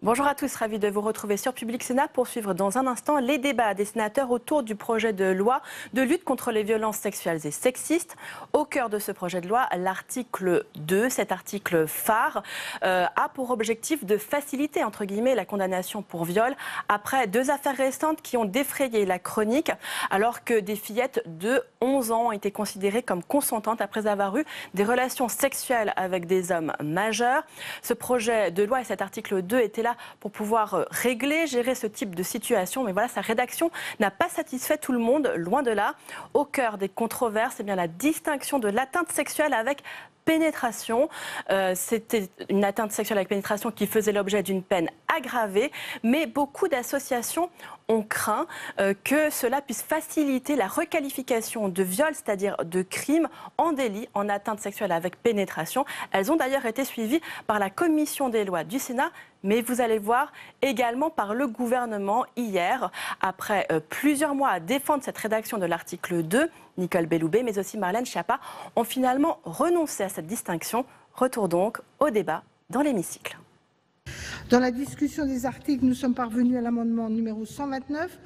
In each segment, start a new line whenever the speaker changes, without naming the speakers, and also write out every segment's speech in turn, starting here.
Bonjour à tous, ravi de vous retrouver sur Public Sénat pour suivre dans un instant les débats des sénateurs autour du projet de loi de lutte contre les violences sexuelles et sexistes. Au cœur de ce projet de loi, l'article 2, cet article phare, a pour objectif de faciliter entre guillemets la condamnation pour viol après 2 affaires récentes qui ont défrayé la chronique, alors que des fillettes de 11 ans ont été considérées comme consentantes après avoir eu des relations sexuelles avec des hommes majeurs. Ce projet de loi et cet article 2 étaient là pour pouvoir gérer ce type de situation. Mais voilà, sa rédaction n'a pas satisfait tout le monde, loin de là. Au cœur des controverses, c'est bien la distinction de l'atteinte sexuelle avec pénétration. C'était une atteinte sexuelle avec pénétration qui faisait l'objet d'une peine aggravée, mais beaucoup d'associations ont craint que cela puisse faciliter la requalification de viol, c'est-à-dire de crime, en délit en atteinte sexuelle avec pénétration. Elles ont d'ailleurs été suivies par la commission des lois du Sénat, mais vous allez voir également par le gouvernement hier. Après plusieurs mois à défendre cette rédaction de l'article 2, Nicole Belloubet, mais aussi Marlène Schiappa, ont finalement renoncé à cette distinction. Retour donc au débat dans l'hémicycle.
Dans la discussion des articles, nous sommes parvenus à l'amendement numéro 129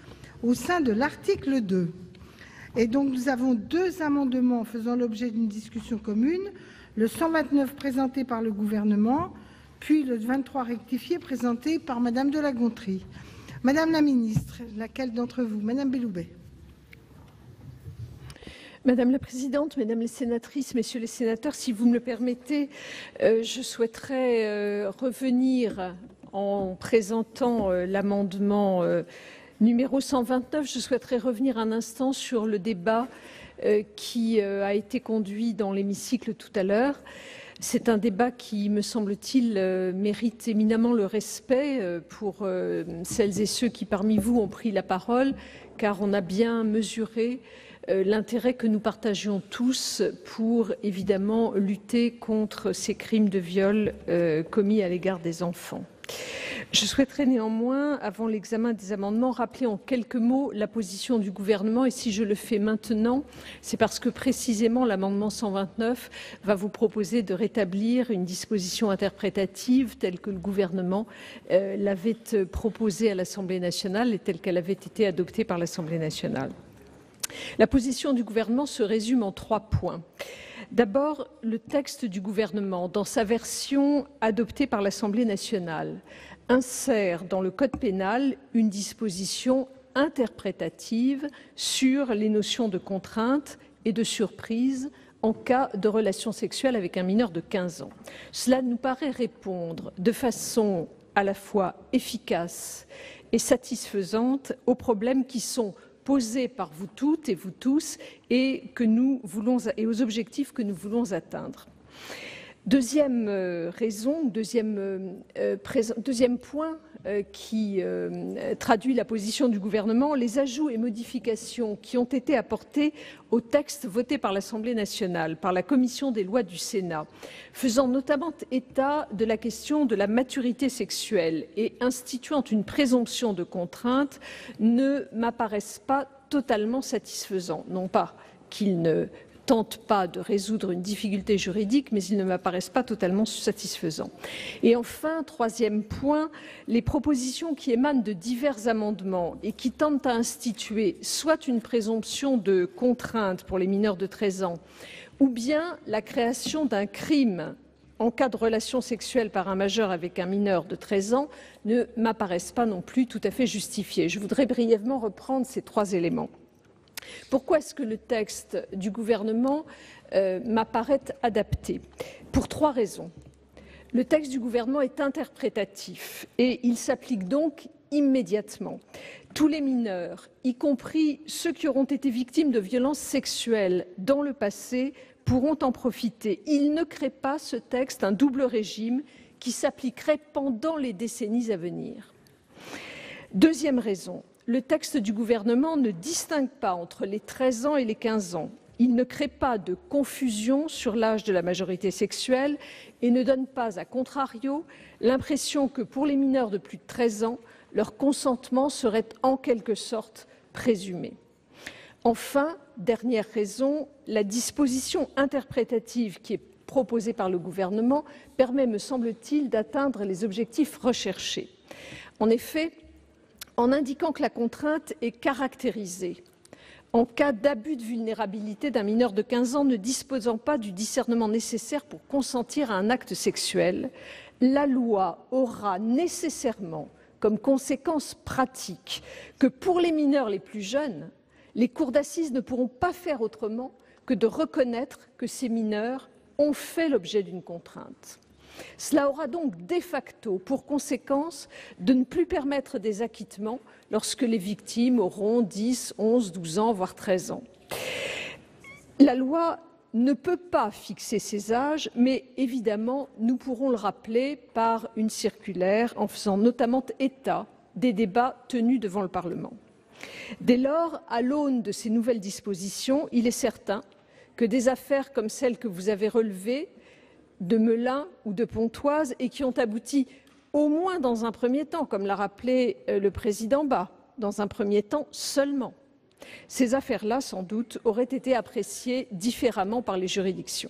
au sein de l'article 2. Et donc nous avons 2 amendements faisant l'objet d'une discussion commune, le 129 présenté par le gouvernement, puis le 23 rectifié présenté par Madame de La Gontrie. Madame la ministre, laquelle d'entre vous? Madame Belloubet.
Madame la Présidente, Mesdames les sénatrices, Messieurs les sénateurs, si vous me le permettez, je souhaiterais revenir en présentant l'amendement numéro 129. Je souhaiterais revenir un instant sur le débat qui a été conduit dans l'hémicycle tout à l'heure. C'est un débat qui, me semble-t-il, mérite éminemment le respect pour celles et ceux qui, parmi vous, ont pris la parole, car on a bien mesuré l'intérêt que nous partagions tous pour, évidemment, lutter contre ces crimes de viol commis à l'égard des enfants. Je souhaiterais néanmoins, avant l'examen des amendements, rappeler en quelques mots la position du gouvernement. Et si je le fais maintenant, c'est parce que précisément l'amendement 129 va vous proposer de rétablir une disposition interprétative telle que le gouvernement l'avait proposée à l'Assemblée nationale et telle qu'elle avait été adoptée par l'Assemblée nationale. La position du gouvernement se résume en 3 points. D'abord, le texte du gouvernement, dans sa version adoptée par l'Assemblée nationale, insère dans le Code pénal une disposition interprétative sur les notions de contrainte et de surprise en cas de relation sexuelle avec un mineur de 15 ans. Cela nous paraît répondre de façon à la fois efficace et satisfaisante aux problèmes qui sont posés par vous toutes et vous tous et aux objectifs que nous voulons atteindre. Deuxième point qui traduit la position du gouvernement, les ajouts et modifications qui ont été apportés au texte voté par l'Assemblée nationale, par la commission des lois du Sénat, faisant notamment état de la question de la maturité sexuelle et instituant une présomption de contrainte, ne m'apparaissent pas totalement satisfaisants. Non pas qu'ils ne tentent pas de résoudre une difficulté juridique, mais ils ne m'apparaissent pas totalement satisfaisants. Et enfin, 3e point, les propositions qui émanent de divers amendements et qui tentent à instituer soit une présomption de contrainte pour les mineurs de 13 ans, ou bien la création d'un crime en cas de relation sexuelle par un majeur avec un mineur de 13 ans, ne m'apparaissent pas non plus tout à fait justifiées. Je voudrais brièvement reprendre ces 3 éléments. Pourquoi est-ce que le texte du gouvernement m'apparaît adapté? Pour 3 raisons. Le texte du gouvernement est interprétatif et il s'applique donc immédiatement. Tous les mineurs, y compris ceux qui auront été victimes de violences sexuelles dans le passé, pourront en profiter. Il ne crée pas, ce texte, un double régime qui s'appliquerait pendant les décennies à venir. 2e raison. Le texte du gouvernement ne distingue pas entre les 13 ans et les 15 ans. Il ne crée pas de confusion sur l'âge de la majorité sexuelle et ne donne pas, à contrario, l'impression que pour les mineurs de plus de 13 ans, leur consentement serait en quelque sorte présumé. Enfin, dernière raison, la disposition interprétative qui est proposée par le gouvernement permet, me semble-t-il, d'atteindre les objectifs recherchés. En effet, en indiquant que la contrainte est caractérisée en cas d'abus de vulnérabilité d'un mineur de 15 ans ne disposant pas du discernement nécessaire pour consentir à un acte sexuel, la loi aura nécessairement comme conséquence pratique que pour les mineurs les plus jeunes, les cours d'assises ne pourront pas faire autrement que de reconnaître que ces mineurs ont fait l'objet d'une contrainte. Cela aura donc de facto pour conséquence de ne plus permettre des acquittements lorsque les victimes auront 10, 11, 12 ans, voire 13 ans. La loi ne peut pas fixer ces âges, mais évidemment, nous pourrons le rappeler par une circulaire en faisant notamment état des débats tenus devant le Parlement. Dès lors, à l'aune de ces nouvelles dispositions, il est certain que des affaires comme celles que vous avez relevées, de Melun ou de Pontoise, et qui ont abouti, au moins dans un premier temps, comme l'a rappelé le président Bas, dans un premier temps seulement, ces affaires-là, sans doute, auraient été appréciées différemment par les juridictions.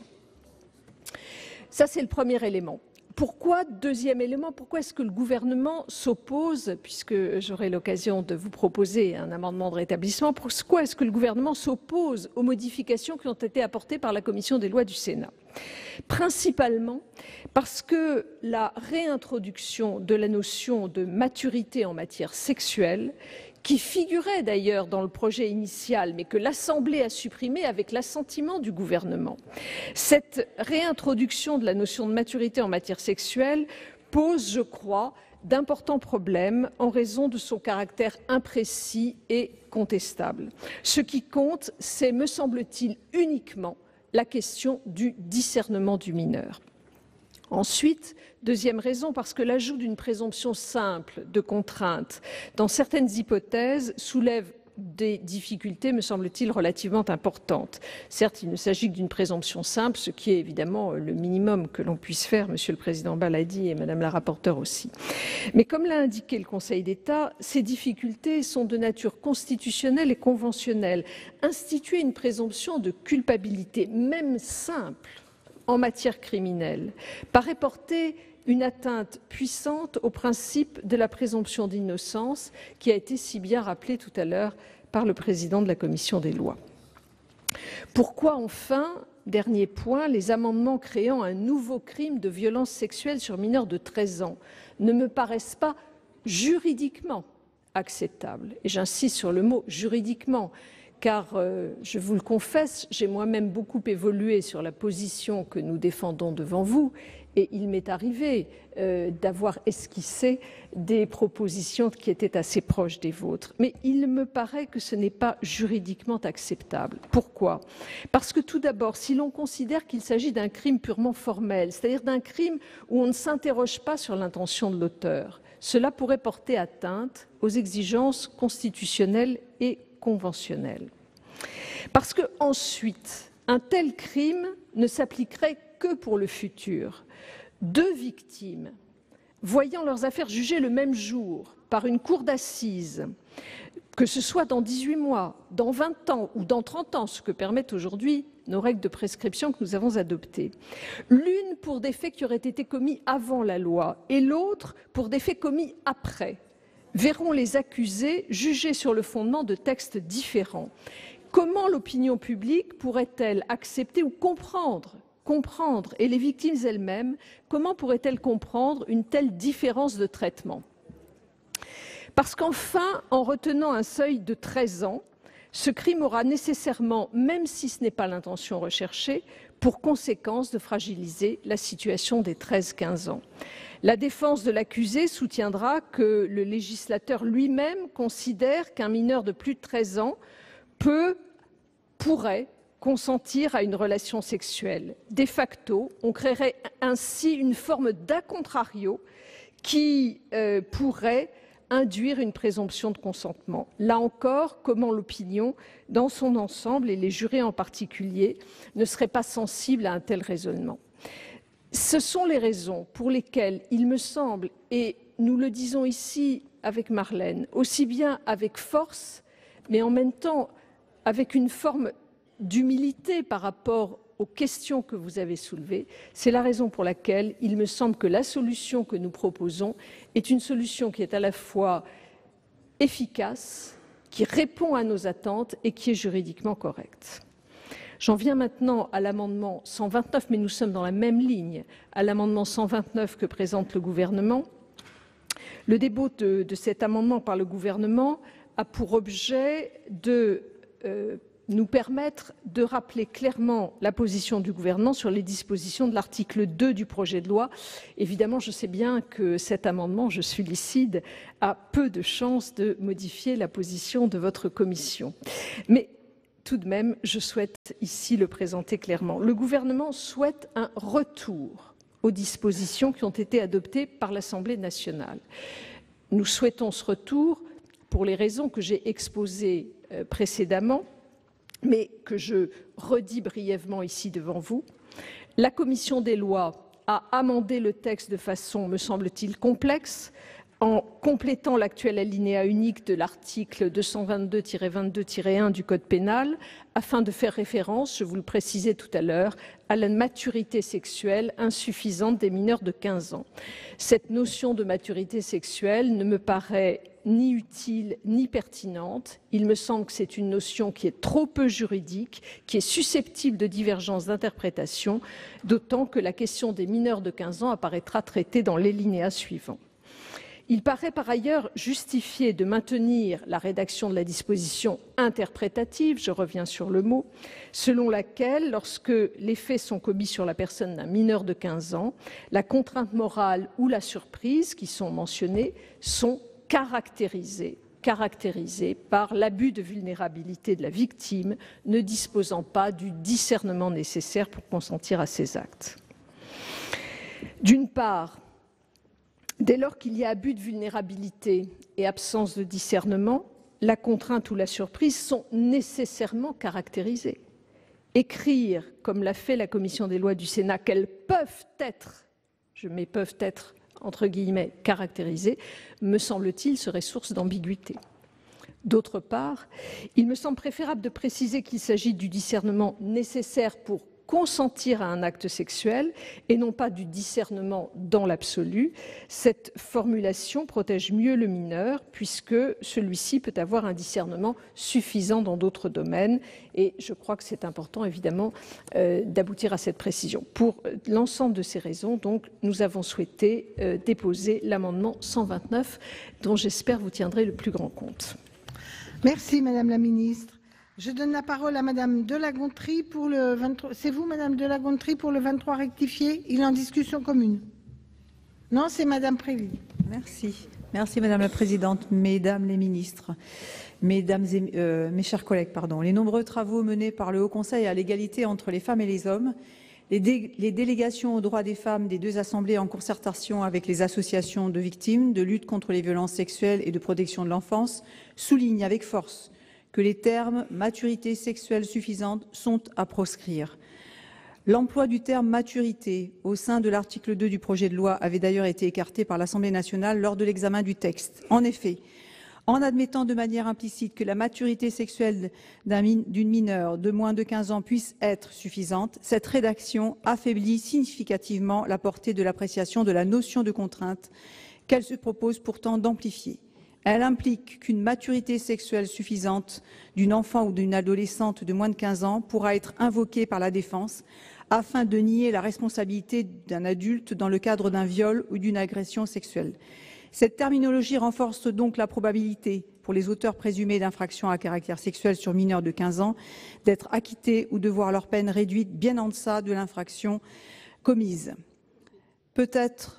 Ça, c'est le premier élément. Pourquoi, deuxième élément, pourquoi est-ce que le gouvernement s'oppose, puisque j'aurai l'occasion de vous proposer un amendement de rétablissement, pourquoi est-ce que le gouvernement s'oppose aux modifications qui ont été apportées par la commission des lois du Sénat? Principalement parce que la réintroduction de la notion de maturité en matière sexuelle, qui figurait d'ailleurs dans le projet initial, mais que l'Assemblée a supprimé avec l'assentiment du gouvernement. Cette réintroduction de la notion de maturité en matière sexuelle pose, je crois, d'importants problèmes en raison de son caractère imprécis et contestable. Ce qui compte, c'est, me semble-t-il, uniquement la question du discernement du mineur. Ensuite, deuxième raison, parce que l'ajout d'une présomption simple de contrainte dans certaines hypothèses soulève des difficultés, me semble-t-il, relativement importantes. Certes, il ne s'agit que d'une présomption simple, ce qui est évidemment le minimum que l'on puisse faire, Monsieur le Président Bas l'a dit et Madame la rapporteure aussi. Mais comme l'a indiqué le Conseil d'État, ces difficultés sont de nature constitutionnelle et conventionnelle. Instituer une présomption de culpabilité, même simple, en matière criminelle, paraît porter une atteinte puissante au principe de la présomption d'innocence qui a été si bien rappelé tout à l'heure par le président de la commission des lois. Pourquoi enfin, dernier point, les amendements créant un nouveau crime de violence sexuelle sur mineurs de 13 ans ne me paraissent pas juridiquement acceptables? Et j'insiste sur le mot juridiquement, car, je vous le confesse, j'ai moi-même beaucoup évolué sur la position que nous défendons devant vous, et il m'est arrivé d'avoir esquissé des propositions qui étaient assez proches des vôtres. Mais il me paraît que ce n'est pas juridiquement acceptable. Pourquoi? Parce que tout d'abord, si l'on considère qu'il s'agit d'un crime purement formel, c'est-à-dire d'un crime où on ne s'interroge pas sur l'intention de l'auteur, cela pourrait porter atteinte aux exigences constitutionnelles et conventionnelle. Parce que ensuite, un tel crime ne s'appliquerait que pour le futur. Deux victimes, voyant leurs affaires jugées le même jour par une cour d'assises, que ce soit dans 18 mois, dans 20 ans ou dans 30 ans, ce que permettent aujourd'hui nos règles de prescription que nous avons adoptées, l'une pour des faits qui auraient été commis avant la loi et l'autre pour des faits commis après, verront les accusés jugés sur le fondement de textes différents. Comment l'opinion publique pourrait-elle accepter ou comprendre, et les victimes elles-mêmes, comment pourraient-elles comprendre une telle différence de traitement? Parce qu'enfin, en retenant un seuil de 13 ans, ce crime aura nécessairement, même si ce n'est pas l'intention recherchée, pour conséquence de fragiliser la situation des 13-15 ans. La défense de l'accusé soutiendra que le législateur lui-même considère qu'un mineur de plus de 13 ans pourrait consentir à une relation sexuelle. De facto, on créerait ainsi une forme d'a contrario qui pourrait induire une présomption de consentement. Là encore, comment l'opinion dans son ensemble, et les jurés en particulier, ne seraient pas sensibles à un tel raisonnement. Ce sont les raisons pour lesquelles il me semble, et nous le disons ici avec Marlène, aussi bien avec force, mais en même temps avec une forme d'humilité par rapport aux questions que vous avez soulevées. C'est la raison pour laquelle il me semble que la solution que nous proposons est une solution qui est à la fois efficace, qui répond à nos attentes et qui est juridiquement correcte. J'en viens maintenant à l'amendement 129, mais nous sommes dans la même ligne, à l'amendement 129 que présente le gouvernement. Le dépôt de cet amendement par le gouvernement a pour objet de nous permettre de rappeler clairement la position du gouvernement sur les dispositions de l'article 2 du projet de loi. Évidemment, je sais bien que cet amendement, je suis lucide, a peu de chances de modifier la position de votre commission. Mais tout de même, je souhaite ici le présenter clairement. Le gouvernement souhaite un retour aux dispositions qui ont été adoptées par l'Assemblée nationale. Nous souhaitons ce retour pour les raisons que j'ai exposées précédemment, mais que je redis brièvement ici devant vous. La commission des lois a amendé le texte de façon, me semble-t-il, complexe, en complétant l'actuel alinéa unique de l'article 222-22-1 du Code pénal, afin de faire référence, je vous le précisais tout à l'heure, à la maturité sexuelle insuffisante des mineurs de 15 ans. Cette notion de maturité sexuelle ne me paraît ni utile ni pertinente. Il me semble que c'est une notion qui est trop peu juridique, qui est susceptible de divergences d'interprétation, d'autant que la question des mineurs de 15 ans apparaîtra traitée dans l'alinéa suivant. Il paraît par ailleurs justifié de maintenir la rédaction de la disposition interprétative, je reviens sur le mot, selon laquelle, lorsque les faits sont commis sur la personne d'un mineur de 15 ans, la contrainte morale ou la surprise qui sont mentionnées sont caractérisées par l'abus de vulnérabilité de la victime, ne disposant pas du discernement nécessaire pour consentir à ces actes. D'une part, dès lors qu'il y a abus de vulnérabilité et absence de discernement, la contrainte ou la surprise sont nécessairement caractérisées. Écrire, comme l'a fait la commission des lois du Sénat, qu'elles peuvent être, je mets peuvent être entre guillemets, caractérisées, me semble-t-il, serait source d'ambiguïté. D'autre part, il me semble préférable de préciser qu'il s'agit du discernement nécessaire pour consentir à un acte sexuel et non pas du discernement dans l'absolu. Cette formulation protège mieux le mineur puisque celui-ci peut avoir un discernement suffisant dans d'autres domaines et je crois que c'est important évidemment d'aboutir à cette précision. Pour l'ensemble de ces raisons, donc, nous avons souhaité déposer l'amendement 129 dont j'espère vous tiendrez le plus grand compte.
Merci Madame la Ministre. Je donne la parole à Madame de La Gontrie pour le 23. C'est vous, Madame de La Gontrie, pour le 23 rectifié. Il est en discussion commune. Non, c'est Madame Préville.
Merci. Merci Madame la Présidente, Mesdames les ministres, mes chers collègues. Les nombreux travaux menés par le Haut Conseil à l'égalité entre les femmes et les hommes, les délégations aux droits des femmes des deux assemblées en concertation avec les associations de victimes, de lutte contre les violences sexuelles et de protection de l'enfance soulignent avec force que les termes « maturité sexuelle suffisante » sont à proscrire. L'emploi du terme « maturité » au sein de l'article 2 du projet de loi avait d'ailleurs été écarté par l'Assemblée nationale lors de l'examen du texte. En effet, en admettant de manière implicite que la maturité sexuelle d'une mineure de moins de 15 ans puisse être suffisante, cette rédaction affaiblit significativement la portée de l'appréciation de la notion de contrainte qu'elle se propose pourtant d'amplifier. Elle implique qu'une maturité sexuelle suffisante d'une enfant ou d'une adolescente de moins de 15 ans pourra être invoquée par la défense afin de nier la responsabilité d'un adulte dans le cadre d'un viol ou d'une agression sexuelle. Cette terminologie renforce donc la probabilité pour les auteurs présumés d'infractions à caractère sexuel sur mineurs de 15 ans d'être acquittés ou de voir leur peine réduite bien en deçà de l'infraction commise. Peut-être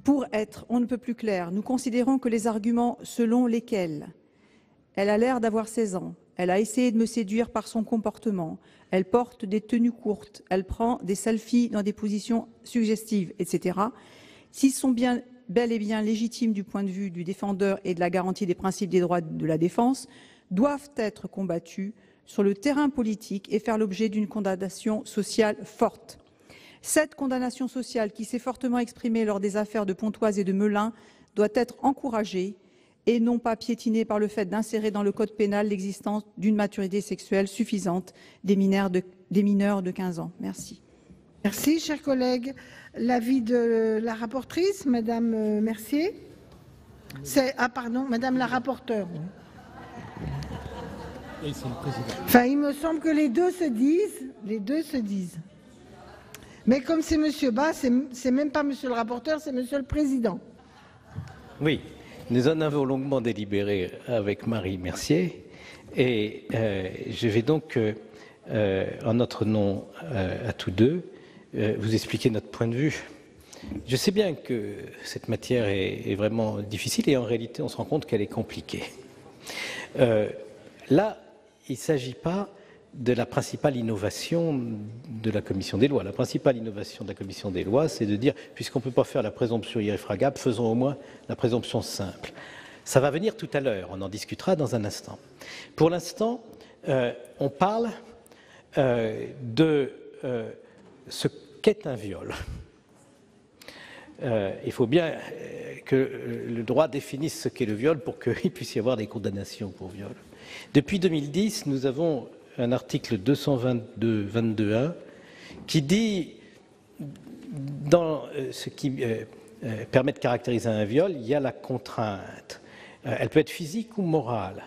pour être on ne peut plus clair, nous considérons que les arguments selon lesquels elle a l'air d'avoir 16 ans, elle a essayé de me séduire par son comportement, elle porte des tenues courtes, elle prend des selfies dans des positions suggestives, etc., s'ils sont bel et bien légitimes du point de vue du défendeur et de la garantie des principes des droits de la défense, doivent être combattus sur le terrain politique et faire l'objet d'une condamnation sociale forte. Cette condamnation sociale, qui s'est fortement exprimée lors des affaires de Pontoise et de Melun, doit être encouragée et non pas piétinée par le fait d'insérer dans le code pénal l'existence d'une maturité sexuelle suffisante des mineurs des mineurs de 15 ans. Merci.
Merci, chers collègues. L'avis de la rapporteure, Madame Mercier. Madame la rapporteure. Enfin, il me semble que les deux se disent. Mais comme c'est Monsieur Bas, c'est même pas Monsieur le rapporteur, c'est Monsieur le Président.
Oui, nous en avons longuement délibéré avec Marie Mercier et je vais donc, en notre nom à tous deux, vous expliquer notre point de vue. Je sais bien que cette matière est vraiment difficile et en réalité on se rend compte qu'elle est compliquée. Là, il ne s'agit pas de la principale innovation de la Commission des lois. La principale innovation de la Commission des lois, c'est de dire, puisqu'on ne peut pas faire la présomption irréfragable, faisons au moins la présomption simple. Ça va venir tout à l'heure, on en discutera dans un instant. Pour l'instant, on parle de ce qu'est un viol. Il faut bien que le droit définisse ce qu'est le viol pour qu'il puisse y avoir des condamnations pour viol. Depuis 2010, nous avons un article 222.1 qui dit, dans ce qui permet de caractériser un viol, il y a la contrainte. Elle peut être physique ou morale.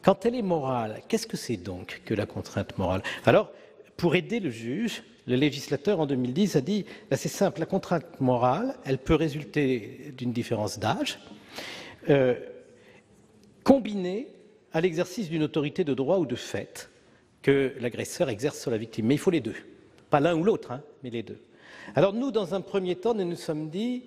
Quand elle est morale, qu'est-ce que c'est donc que la contrainte morale? Alors, pour aider le juge, le législateur en 2010 a dit, c'est simple, la contrainte morale, elle peut résulter d'une différence d'âge, combinée à l'exercice d'une autorité de droit ou de fait que l'agresseur exerce sur la victime. Mais il faut les deux. Pas l'un ou l'autre, hein, mais les deux. Alors nous, dans un premier temps, nous nous sommes dit,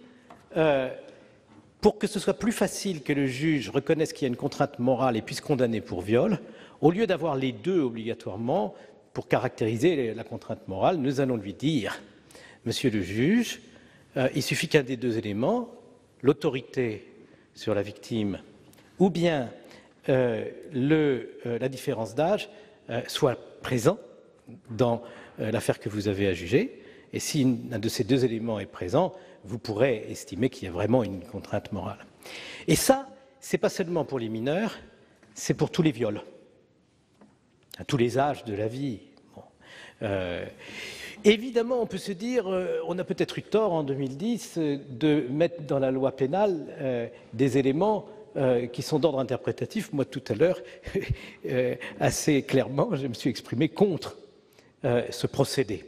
pour que ce soit plus facile que le juge reconnaisse qu'il y a une contrainte morale et puisse condamner pour viol, au lieu d'avoir les deux obligatoirement, pour caractériser la contrainte morale, nous allons lui dire, monsieur le juge, il suffit qu'un des deux éléments, l'autorité sur la victime ou bien la différence d'âge, soit présent dans l'affaire que vous avez à juger. Et si un de ces deux éléments est présent, vous pourrez estimer qu'il y a vraiment une contrainte morale. Et ça, c'est pas seulement pour les mineurs, c'est pour tous les viols, à tous les âges de la vie. Bon. Évidemment, on peut se dire, on a peut-être eu tort en 2010 de mettre dans la loi pénale des éléments qui sont d'ordre interprétatif. Moi, tout à l'heure, assez clairement, je me suis exprimé contre ce procédé.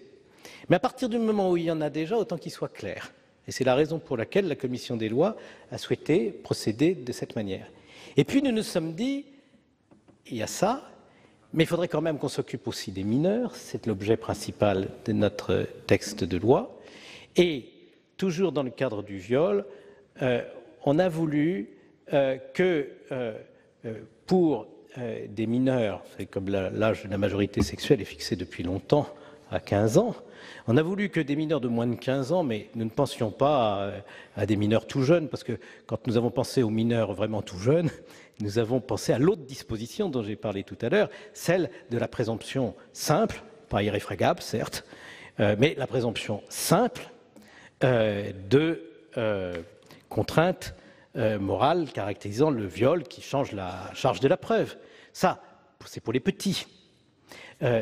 Mais à partir du moment où il y en a déjà, autant qu'il soit clair. Et c'est la raison pour laquelle la Commission des lois a souhaité procéder de cette manière. Et puis nous nous sommes dit, il y a ça, mais il faudrait quand même qu'on s'occupe aussi des mineurs, c'est l'objet principal de notre texte de loi. Et toujours dans le cadre du viol, on a voulu que pour des mineurs, c'est comme l'âge de la majorité sexuelle est fixé depuis longtemps à 15 ans, on a voulu que des mineurs de moins de 15 ans, mais nous ne pensions pas à des mineurs tout jeunes, parce que quand nous avons pensé aux mineurs vraiment tout jeunes, nous avons pensé à l'autre disposition dont j'ai parlé tout à l'heure, celle de la présomption simple, pas irréfragable certes, mais la présomption simple de contrainte morale caractérisant le viol qui change la charge de la preuve. Ça, c'est pour les petits.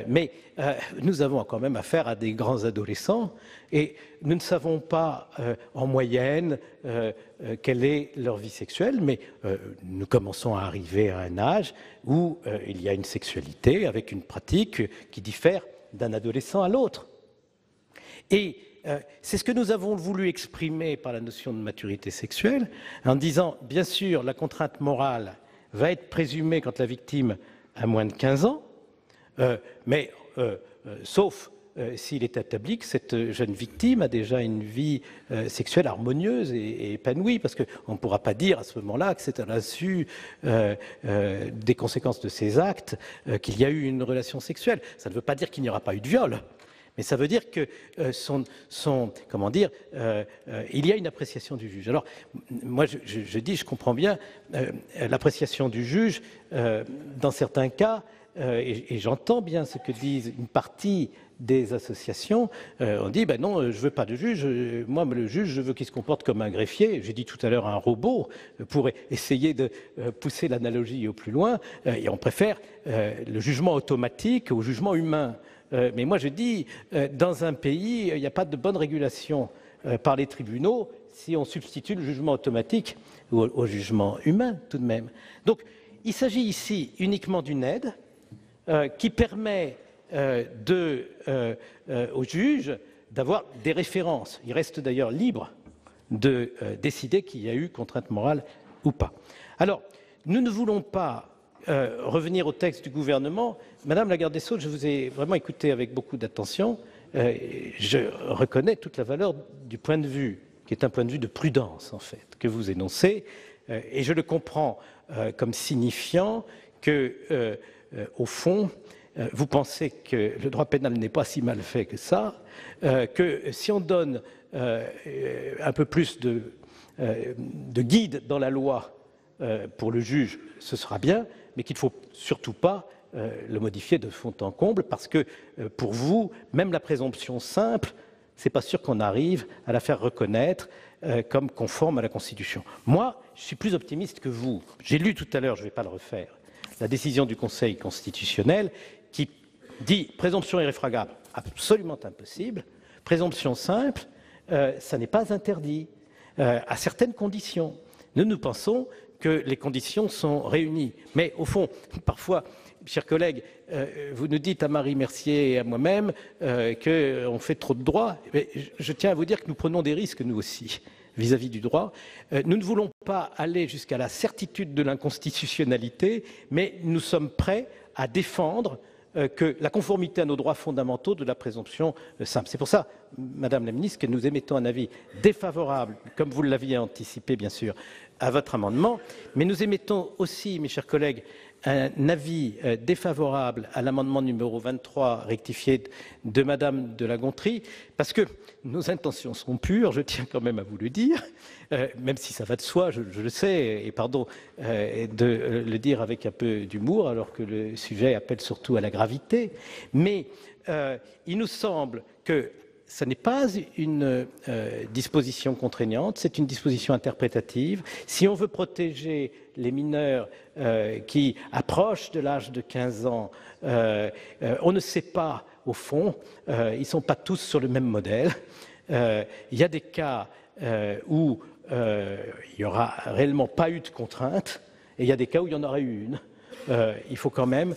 Mais nous avons quand même affaire à des grands adolescents et nous ne savons pas en moyenne quelle est leur vie sexuelle, mais nous commençons à arriver à un âge où il y a une sexualité avec une pratique qui diffère d'un adolescent à l'autre. Et c'est ce que nous avons voulu exprimer par la notion de maturité sexuelle en disant, bien sûr, la contrainte morale va être présumée quand la victime a moins de 15 ans, mais sauf s'il est établi que cette jeune victime a déjà une vie sexuelle harmonieuse et épanouie, parce qu'on ne pourra pas dire à ce moment-là que c'est à l'insu des conséquences de ses actes qu'il y a eu une relation sexuelle. Ça ne veut pas dire qu'il n'y aura pas eu de viol, mais ça veut dire que il y a une appréciation du juge. Alors, moi, je dis, je comprends bien l'appréciation du juge dans certains cas. Et j'entends bien ce que disent une partie des associations. On dit, ben non, je ne veux pas de juge. Moi, le juge, je veux qu'il se comporte comme un greffier. J'ai dit tout à l'heure un robot pour essayer de pousser l'analogie au plus loin. Et on préfère le jugement automatique au jugement humain. Mais moi je dis, dans un pays, il n'y a pas de bonne régulation par les tribunaux si on substitue le jugement automatique au jugement humain tout de même. Donc il s'agit ici uniquement d'une aide qui permet au juge d'avoir des références. Il reste d'ailleurs libre de décider qu'il y a eu contrainte morale ou pas. Alors, nous ne voulons pas revenir au texte du gouvernement. Madame la garde des Sceaux, je vous ai vraiment écouté avec beaucoup d'attention. Je reconnais toute la valeur du point de vue, qui est un point de vue de prudence, en fait, que vous énoncez, et je le comprends comme signifiant que, au fond, vous pensez que le droit pénal n'est pas si mal fait que ça, que si on donne un peu plus de guide dans la loi pour le juge, ce sera bien, mais qu'il ne faut surtout pas le modifier de fond en comble, parce que pour vous, même la présomption simple, c'est pas sûr qu'on arrive à la faire reconnaître comme conforme à la Constitution. Moi, je suis plus optimiste que vous. J'ai lu tout à l'heure, je ne vais pas le refaire, la décision du Conseil constitutionnel qui dit présomption irréfragable, absolument impossible, présomption simple, ça n'est pas interdit, à certaines conditions. Nous pensons que les conditions sont réunies. Mais au fond, parfois, chers collègues, vous nous dites à Marie Mercier et à moi-même qu'on fait trop de droit. Mais je tiens à vous dire que nous prenons des risques, nous aussi, vis-à-vis du droit. Nous ne voulons pas aller jusqu'à la certitude de l'inconstitutionnalité, mais nous sommes prêts à défendre que la conformité à nos droits fondamentaux de la présomption simple. C'est pour ça, Madame la Ministre, que nous émettons un avis défavorable, comme vous l'aviez anticipé, bien sûr, à votre amendement, mais nous émettons aussi, mes chers collègues, un avis défavorable à l'amendement numéro 23 rectifié de Madame de La Gontrie, parce que nos intentions sont pures, je tiens quand même à vous le dire, même si ça va de soi, je le sais, et pardon de le dire avec un peu d'humour, alors que le sujet appelle surtout à la gravité, mais il nous semble que ce n'est pas une disposition contraignante, c'est une disposition interprétative. Si on veut protéger les mineurs qui approchent de l'âge de 15 ans, on ne sait pas, au fond, ils ne sont pas tous sur le même modèle. Il y a des cas où il n'y aura réellement pas eu de contrainte, et il y a des cas où il y en aura eu une. Il faut quand même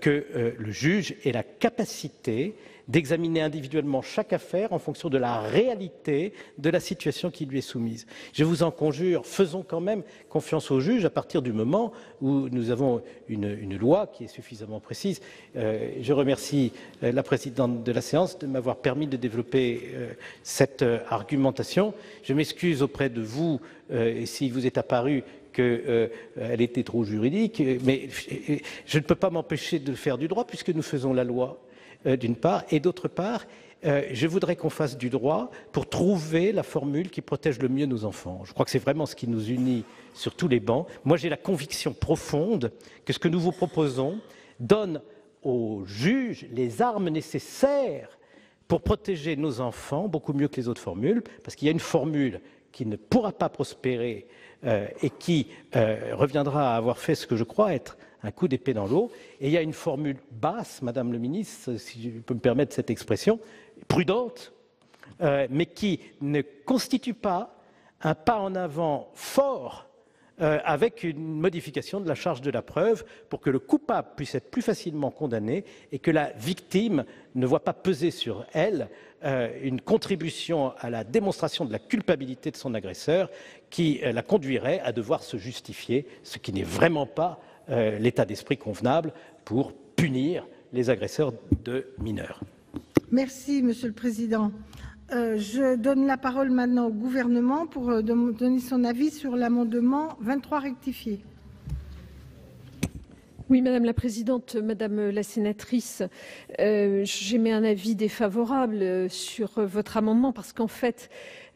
que le juge ait la capacité d'examiner individuellement chaque affaire en fonction de la réalité de la situation qui lui est soumise. Je vous en conjure, faisons quand même confiance au juge à partir du moment où nous avons une loi qui est suffisamment précise. Je remercie la présidente de la séance de m'avoir permis de développer cette argumentation. Je m'excuse auprès de vous si vous est apparu qu'elle était trop juridique, mais je ne peux pas m'empêcher de faire du droit puisque nous faisons la loi, d'une part, et d'autre part, je voudrais qu'on fasse du droit pour trouver la formule qui protège le mieux nos enfants. Je crois que c'est vraiment ce qui nous unit sur tous les bancs. Moi, j'ai la conviction profonde que ce que nous vous proposons donne aux juges les armes nécessaires pour protéger nos enfants, beaucoup mieux que les autres formules, parce qu'il y a une formule qui ne pourra pas prospérer et qui reviendra à avoir fait ce que je crois être un coup d'épée dans l'eau. Et il y a une formule basse, Madame le Ministre, si je peux me permettre cette expression, prudente, mais qui ne constitue pas un pas en avant fort avec une modification de la charge de la preuve pour que le coupable puisse être plus facilement condamné et que la victime ne voit pas peser sur elle une contribution à la démonstration de la culpabilité de son agresseur qui la conduirait à devoir se justifier, ce qui n'est vraiment pas l'état d'esprit convenable pour punir les agresseurs de mineurs.
Merci, Monsieur le Président. Je donne la parole maintenant au gouvernement pour donner son avis sur l'amendement 23 rectifié.
Oui, Madame la Présidente, Madame la Sénatrice, j'émets un avis défavorable sur votre amendement parce qu'en fait,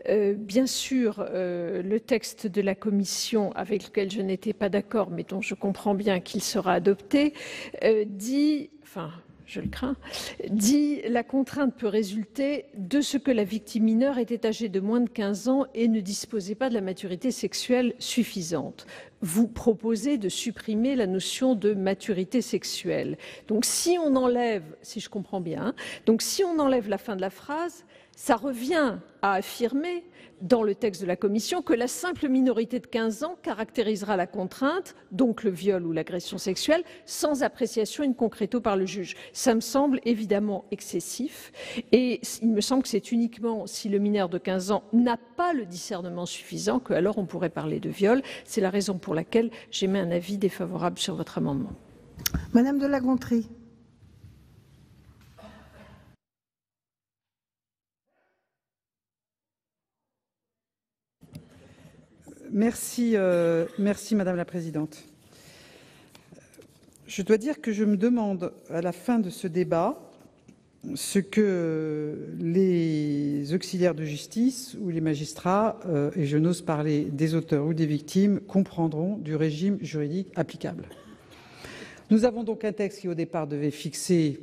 bien sûr, le texte de la Commission, avec lequel je n'étais pas d'accord, mais dont je comprends bien qu'il sera adopté, dit, enfin, je le crains, dit « La contrainte peut résulter de ce que la victime mineure était âgée de moins de 15 ans et ne disposait pas de la maturité sexuelle suffisante ». Vous proposez de supprimer la notion de maturité sexuelle. Donc si on enlève, si je comprends bien, donc si on enlève la fin de la phrase, ça revient à affirmer dans le texte de la Commission que la simple minorité de 15 ans caractérisera la contrainte, donc le viol ou l'agression sexuelle, sans appréciation in concreto par le juge. Ça me semble évidemment excessif et il me semble que c'est uniquement si le mineur de 15 ans n'a pas le discernement suffisant qu'alors on pourrait parler de viol. C'est la raison pour laquelle j'émets un avis défavorable sur votre amendement.
Madame de La Gontrie.
Merci, Madame la Présidente. Je dois dire que je me demande, à la fin de ce débat, ce que les auxiliaires de justice ou les magistrats, et je n'ose parler des auteurs ou des victimes, comprendront du régime juridique applicable. Nous avons donc un texte qui, au départ, devait fixer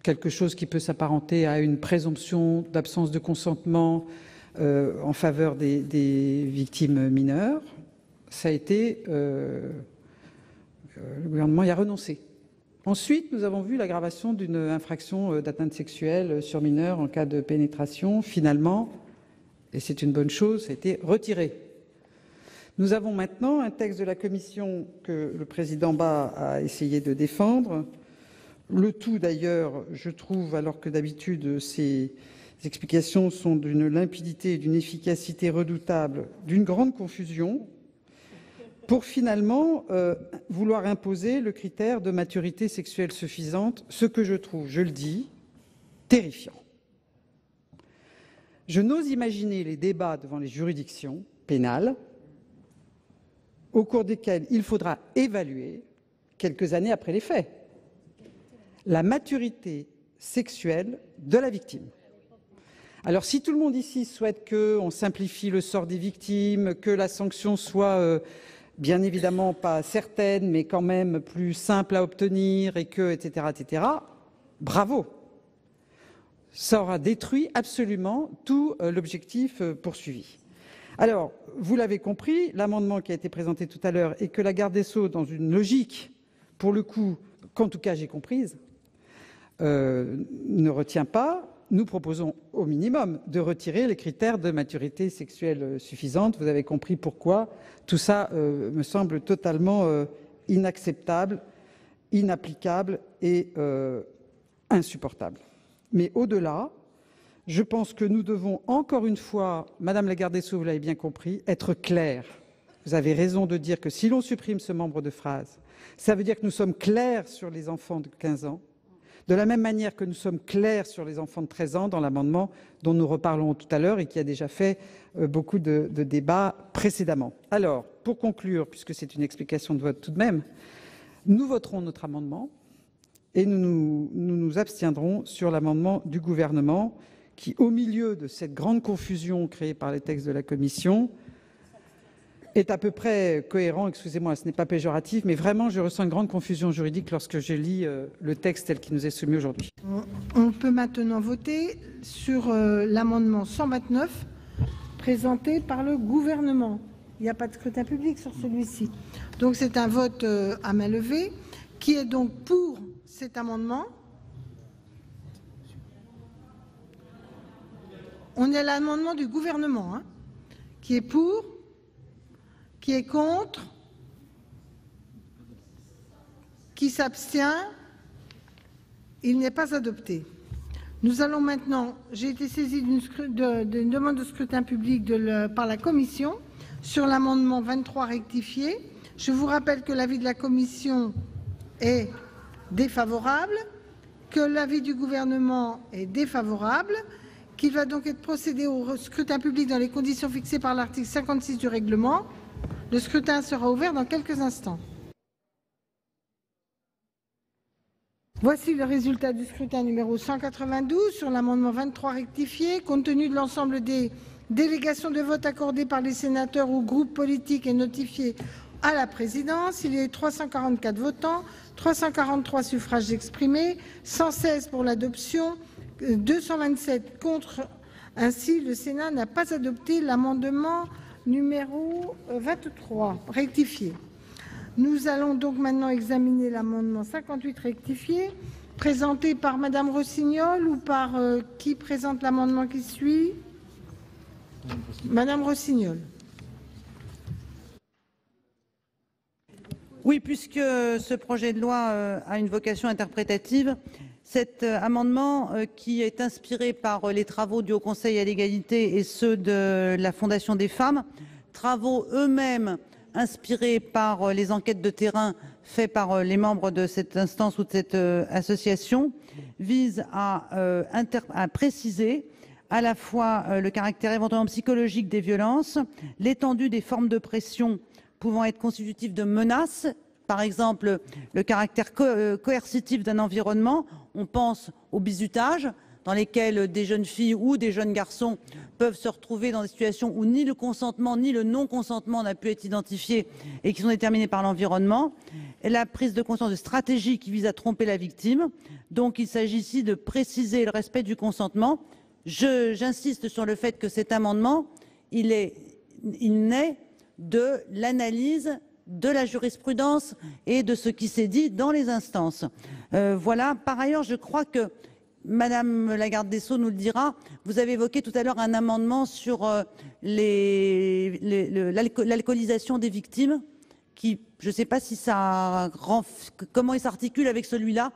quelque chose qui peut s'apparenter à une présomption d'absence de consentement en faveur des victimes mineures. Ça a été... le gouvernement y a renoncé. Ensuite, nous avons vu l'aggravation d'une infraction d'atteinte sexuelle sur mineur en cas de pénétration. Finalement, et c'est une bonne chose, ça a été retiré. Nous avons maintenant un texte de la Commission que le président Bas a essayé de défendre. Le tout, d'ailleurs, je trouve, alors que d'habitude, ces explications sont d'une limpidité et d'une efficacité redoutable, d'une grande confusion, pour finalement vouloir imposer le critère de maturité sexuelle suffisante, ce que je trouve, je le dis, terrifiant. Je n'ose imaginer les débats devant les juridictions pénales au cours desquels il faudra évaluer, quelques années après les faits, la maturité sexuelle de la victime. Alors si tout le monde ici souhaite qu'on simplifie le sort des victimes, que la sanction soit bien évidemment pas certaine, mais quand même plus simple à obtenir, et que, etc., bravo. Ça aura détruit absolument tout l'objectif poursuivi. Alors, vous l'avez compris, l'amendement qui a été présenté tout à l'heure et que la garde des Sceaux, dans une logique, pour le coup, qu'en tout cas j'ai comprise, ne retient pas. Nous proposons au minimum de retirer les critères de maturité sexuelle suffisante. Vous avez compris pourquoi. Tout ça me semble totalement inacceptable, inapplicable et insupportable. Mais au-delà, je pense que nous devons encore une fois, Madame la garde des Sceaux, vous l'avez bien compris, être clairs. Vous avez raison de dire que si l'on supprime ce membre de phrase, ça veut dire que nous sommes clairs sur les enfants de 15 ans. De la même manière que nous sommes clairs sur les enfants de 13 ans dans l'amendement dont nous reparlerons tout à l'heure et qui a déjà fait beaucoup de débats précédemment. Alors, pour conclure, puisque c'est une explication de vote tout de même, nous voterons notre amendement et nous nous abstiendrons sur l'amendement du gouvernement qui, au milieu de cette grande confusion créée par les textes de la Commission, est à peu près cohérent, excusez-moi, ce n'est pas péjoratif, mais vraiment, je ressens une grande confusion juridique lorsque je lis le texte tel qu'il nous est soumis aujourd'hui.
On peut maintenant voter sur l'amendement 129 présenté par le gouvernement. Il n'y a pas de scrutin public sur celui-ci. Donc c'est un vote à main levée. Qui est donc pour cet amendement? On est à l'amendement du gouvernement. Qui est pour? Qui est contre? Qui s'abstient? Il n'est pas adopté. Nous allons maintenant, j'ai été saisie d'une demande de scrutin public par la Commission sur l'amendement 23 rectifié. Je vous rappelle que l'avis de la Commission est défavorable, que l'avis du gouvernement est défavorable, qu'il va donc être procédé au scrutin public dans les conditions fixées par l'article 56 du règlement. Le scrutin sera ouvert dans quelques instants. Voici le résultat du scrutin numéro 192 sur l'amendement 23 rectifié. Compte tenu de l'ensemble des délégations de vote accordées par les sénateurs ou groupes politiques et notifiées à la présidence. Il y a eu 344 votants, 343 suffrages exprimés, 116 pour l'adoption, 227 contre. Ainsi, le Sénat n'a pas adopté l'amendement numéro 23 rectifié. Nous allons donc maintenant examiner l'amendement 58 rectifié, présenté par Madame Rossignol ou par qui présente l'amendement qui suit? Madame Rossignol.
Oui, puisque ce projet de loi a une vocation interprétative, cet amendement qui est inspiré par les travaux du Haut Conseil à l'égalité et ceux de la Fondation des femmes, travaux eux-mêmes inspirés par les enquêtes de terrain faites par les membres de cette instance ou de cette association, vise à préciser à la fois le caractère éventuellement psychologique des violences, l'étendue des formes de pression pouvant être constitutives de menaces, par exemple le caractère coercitif d'un environnement. On pense au bizutage, dans lesquels des jeunes filles ou des jeunes garçons peuvent se retrouver dans des situations où ni le consentement ni le non-consentement n'a pu être identifié et qui sont déterminés par l'environnement. Et la prise de conscience de stratégies qui visent à tromper la victime. Donc il s'agit ici de préciser le respect du consentement. J'insiste sur le fait que cet amendement, il naît de l'analyse de la jurisprudence et de ce qui s'est dit dans les instances. Voilà. Par ailleurs, je crois que Madame la garde des Sceaux nous le dira, vous avez évoqué tout à l'heure un amendement sur l'alcoolisation des victimes, qui, je ne sais pas si ça rend, comment il s'articule avec celui-là.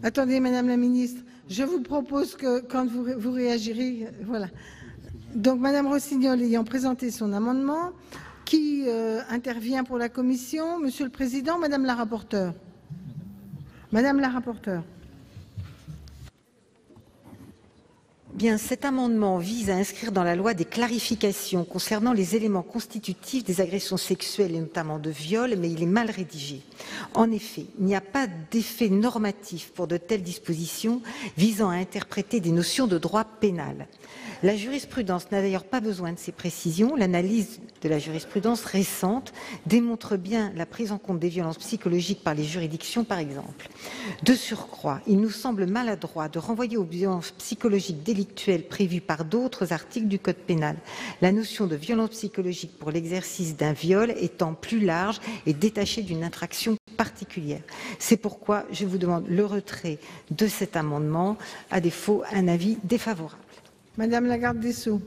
Attendez, Madame la Ministre, je vous propose que quand vous réagirez, voilà. Donc Madame Rossignol ayant présenté son amendement, qui intervient pour la commission? Monsieur le Président, Madame la rapporteure. Madame la rapporteure.
Bien, cet amendement vise à inscrire dans la loi des clarifications concernant les éléments constitutifs des agressions sexuelles et notamment de viol, mais il est mal rédigé. En effet, il n'y a pas d'effet normatif pour de telles dispositions visant à interpréter des notions de droit pénal. La jurisprudence n'a d'ailleurs pas besoin de ces précisions. L'analyse de la jurisprudence récente démontre bien la prise en compte des violences psychologiques par les juridictions, par exemple. De surcroît, il nous semble maladroit de renvoyer aux violences psychologiques délictuelles prévues par d'autres articles du Code pénal, la notion de violence psychologique pour l'exercice d'un viol étant plus large et détachée d'une infraction particulière. C'est pourquoi je vous demande le retrait de cet amendement, à défaut un avis défavorable.
Madame la garde des Sceaux.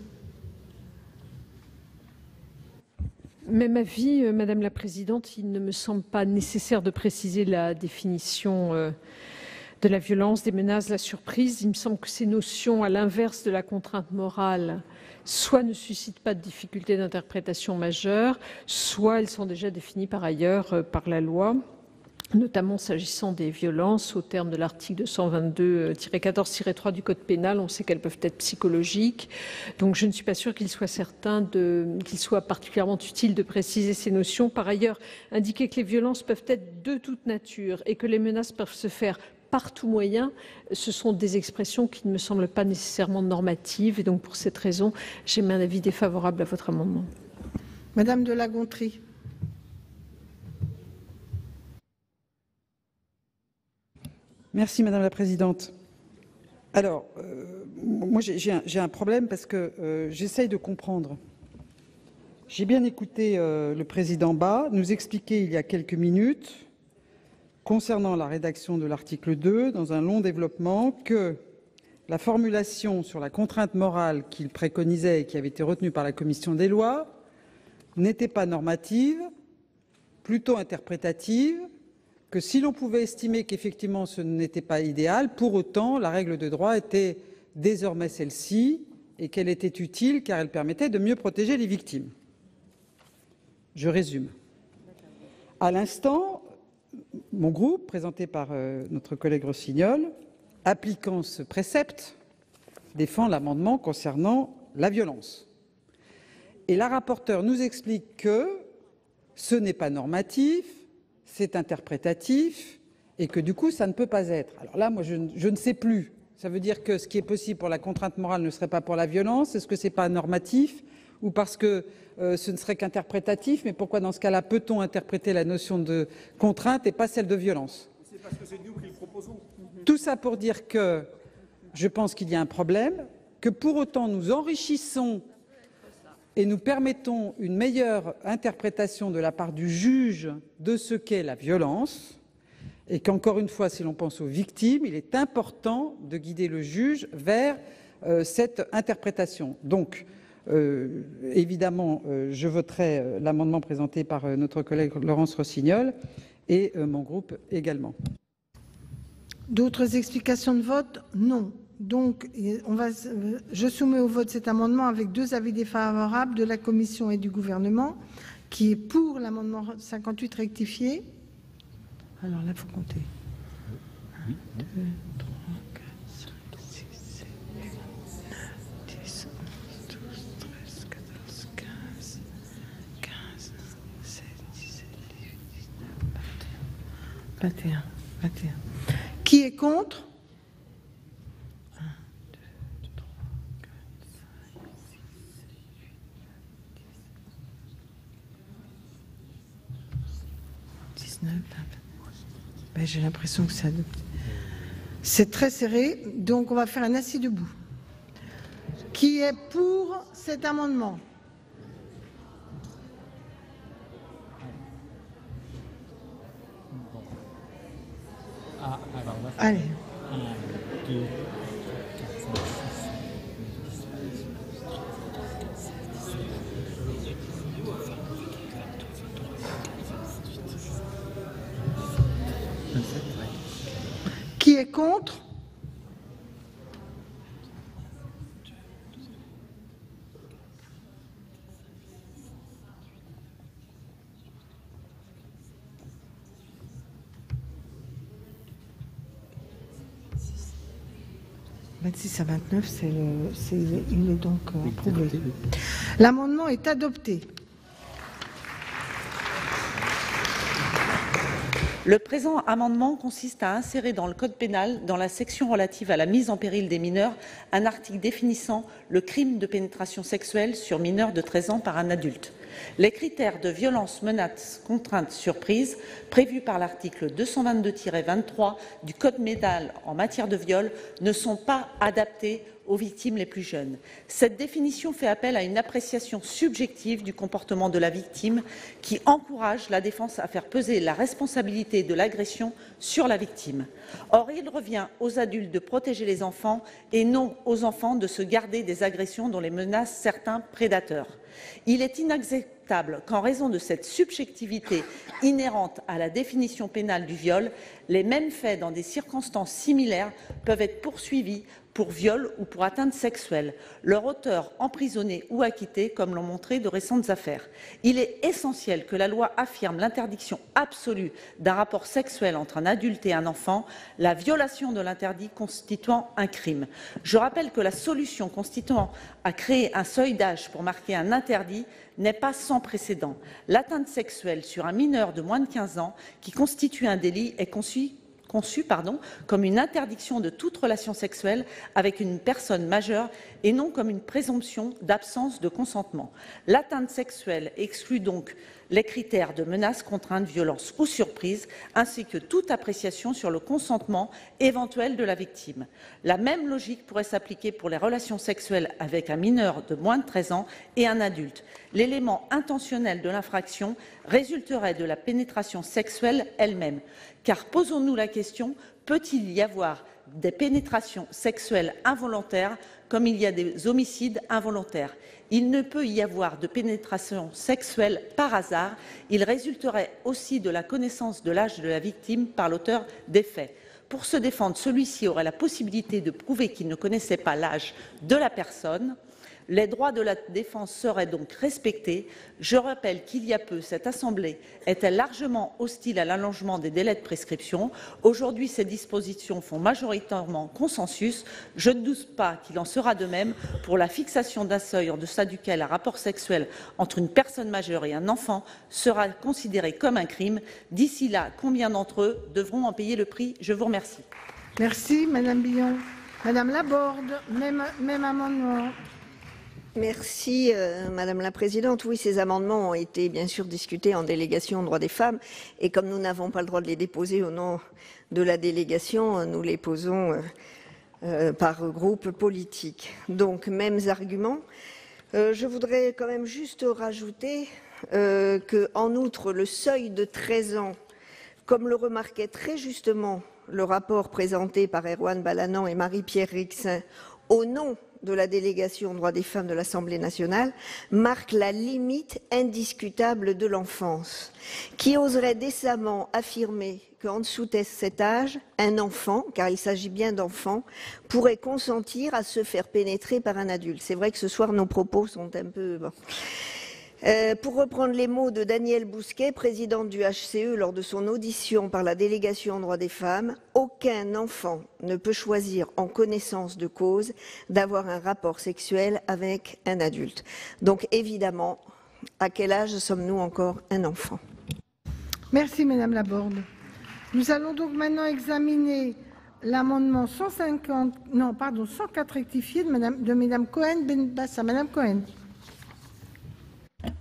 Même avis, Madame la Présidente. Il ne me semble pas nécessaire de préciser la définition de la violence, des menaces, de la surprise. Il me semble que ces notions, à l'inverse de la contrainte morale, soit ne suscitent pas de difficultés d'interprétation majeures, soit elles sont déjà définies par ailleurs par la loi, notamment s'agissant des violences, au terme de l'article 222-14-3 du Code pénal. On sait qu'elles peuvent être psychologiques. Donc je ne suis pas sûre qu'il soit particulièrement utile de préciser ces notions. Par ailleurs, indiquer que les violences peuvent être de toute nature et que les menaces peuvent se faire par tout moyen, ce sont des expressions qui ne me semblent pas nécessairement normatives. Et donc pour cette raison, j'émets un avis défavorable à votre amendement.
Madame de La Gontrie.
Merci Madame la Présidente. Alors, moi j'ai un problème parce que j'essaye de comprendre. J'ai bien écouté le Président Bas nous expliquer il y a quelques minutes, concernant la rédaction de l'article 2, dans un long développement, que la formulation sur la contrainte morale qu'il préconisait et qui avait été retenue par la Commission des lois n'était pas normative, plutôt interprétative, que si l'on pouvait estimer qu'effectivement ce n'était pas idéal, pour autant la règle de droit était désormais celle-ci et qu'elle était utile car elle permettait de mieux protéger les victimes. Je résume. À l'instant, mon groupe, présenté par notre collègue Rossignol, appliquant ce précepte, défend l'amendement concernant la violence. Et la rapporteure nous explique que ce n'est pas normatif, c'est interprétatif et que du coup ça ne peut pas être. Alors là, moi je ne sais plus Ça veut dire que ce qui est possible pour la contrainte morale ne serait pas pour la violence? Est-ce que ce n'est pas normatif? Ou parce que ce ne serait qu'interprétatif? Mais pourquoi dans ce cas-là peut-on interpréter la notion de contrainte et pas celle de violence?
C'est parce que c'est nous qui le proposons.
Tout ça pour dire que je pense qu'il y a un problème, que pour autant nous enrichissons et nous permettons une meilleure interprétation de la part du juge de ce qu'est la violence, et qu'encore une fois, si l'on pense aux victimes, il est important de guider le juge vers cette interprétation. Donc, évidemment, je voterai l'amendement présenté par notre collègue Laurence Rossignol et mon groupe également.
D'autres explications de vote? Non. Donc, je soumets au vote cet amendement avec 2 avis défavorables de la Commission et du Gouvernement. Qui est pour l'amendement 58 rectifié? Alors là, il faut compter. 1, 2, 3, 4, 5, 6, 7, 8, 9, 10, 11, 12, 13, 14, 15, 15, 16, 17, 18, 19, 21. 21. Qui est contre? 1, 2, 3, 4, 5, 6, 7, 8, 10, 19, 20. Ben, j'ai l'impression que c'est très serré, donc on va faire un assis debout. Qui est pour cet amendement? Allez.
1, 2, 4, 5, 6, 7, 8, 9, 10, 11, 12, 13, 14, 15, 16, 17, 18, 19, 20.
Qui est contre? « 26 à 29, il est donc approuvé. L'amendement est adopté.
Le présent amendement consiste à insérer dans le Code pénal, dans la section relative à la mise en péril des mineurs, un article définissant le crime de pénétration sexuelle sur mineur de 13 ans par un adulte. Les critères de violence, menace, contrainte, surprise prévus par l'article 222-23 du Code pénal en matière de viol ne sont pas adaptés aux victimes les plus jeunes. Cette définition fait appel à une appréciation subjective du comportement de la victime qui encourage la défense à faire peser la responsabilité de l'agression sur la victime. Or, il revient aux adultes de protéger les enfants et non aux enfants de se garder des agressions dont les menacent certains prédateurs. Il est inacceptable qu'en raison de cette subjectivité inhérente à la définition pénale du viol, les mêmes faits dans des circonstances similaires peuvent être poursuivis pour viol ou pour atteinte sexuelle, leur auteur emprisonné ou acquitté, comme l'ont montré de récentes affaires. Il est essentiel que la loi affirme l'interdiction absolue d'un rapport sexuel entre un adulte et un enfant, la violation de l'interdit constituant un crime. Je rappelle que la solution consistant à créer un seuil d'âge pour marquer un interdit n'est pas sans précédent. L'atteinte sexuelle sur un mineur de moins de 15 ans, qui constitue un délit, est conçue comme une interdiction de toute relation sexuelle avec une personne majeure et non comme une présomption d'absence de consentement. L'atteinte sexuelle exclut donc les critères de menace, contrainte, violence ou surprise, ainsi que toute appréciation sur le consentement éventuel de la victime. La même logique pourrait s'appliquer pour les relations sexuelles avec un mineur de moins de 13 ans et un adulte. L'élément intentionnel de l'infraction résulterait de la pénétration sexuelle elle-même. Car posons-nous la question, peut-il y avoir des pénétrations sexuelles involontaires comme il y a des homicides involontaires? Il ne peut y avoir de pénétration sexuelle par hasard. Il résulterait aussi de la connaissance de l'âge de la victime par l'auteur des faits. Pour se défendre, celui-ci aurait la possibilité de prouver qu'il ne connaissait pas l'âge de la personne. Les droits de la défense seraient donc respectés. Je rappelle qu'il y a peu, cette Assemblée était largement hostile à l'allongement des délais de prescription. Aujourd'hui, ces dispositions font majoritairement consensus. Je ne doute pas qu'il en sera de même pour la fixation d'un seuil en deçà duquel un rapport sexuel entre une personne majeure et un enfant sera considéré comme un crime. D'ici là, combien d'entre eux devront en payer le prix? Je vous remercie.
Merci, Madame Billon. Madame Laborde, même amendement.
Merci Madame la Présidente. Oui, ces amendements ont été bien sûr discutés en délégation aux droits des femmes et comme nous n'avons pas le droit de les déposer au nom de la délégation, nous les posons par groupe politique. Donc, mêmes arguments. Je voudrais quand même juste rajouter qu'en outre, le seuil de 13 ans, comme le remarquait très justement le rapport présenté par Erwan Balanant et Marie-Pierre Rixain au nom de la délégation aux droits des femmes de l'Assemblée nationale, marque la limite indiscutable de l'enfance. Qui oserait décemment affirmer qu'en dessous de cet âge, un enfant, car il s'agit bien d'enfants, pourrait consentir à se faire pénétrer par un adulte? C'est vrai que ce soir, nos propos sont un peu... Bon. Pour reprendre les mots de Danielle Bousquet, présidente du HCE lors de son audition par la délégation aux droits des femmes, aucun enfant ne peut choisir en connaissance de cause d'avoir un rapport sexuel avec un adulte. Donc évidemment, à quel âge sommes-nous encore un enfant?
Merci Madame Laborde. Nous allons donc maintenant examiner l'amendement 104 rectifié de Madame Cohen-Benbassa. Madame Cohen.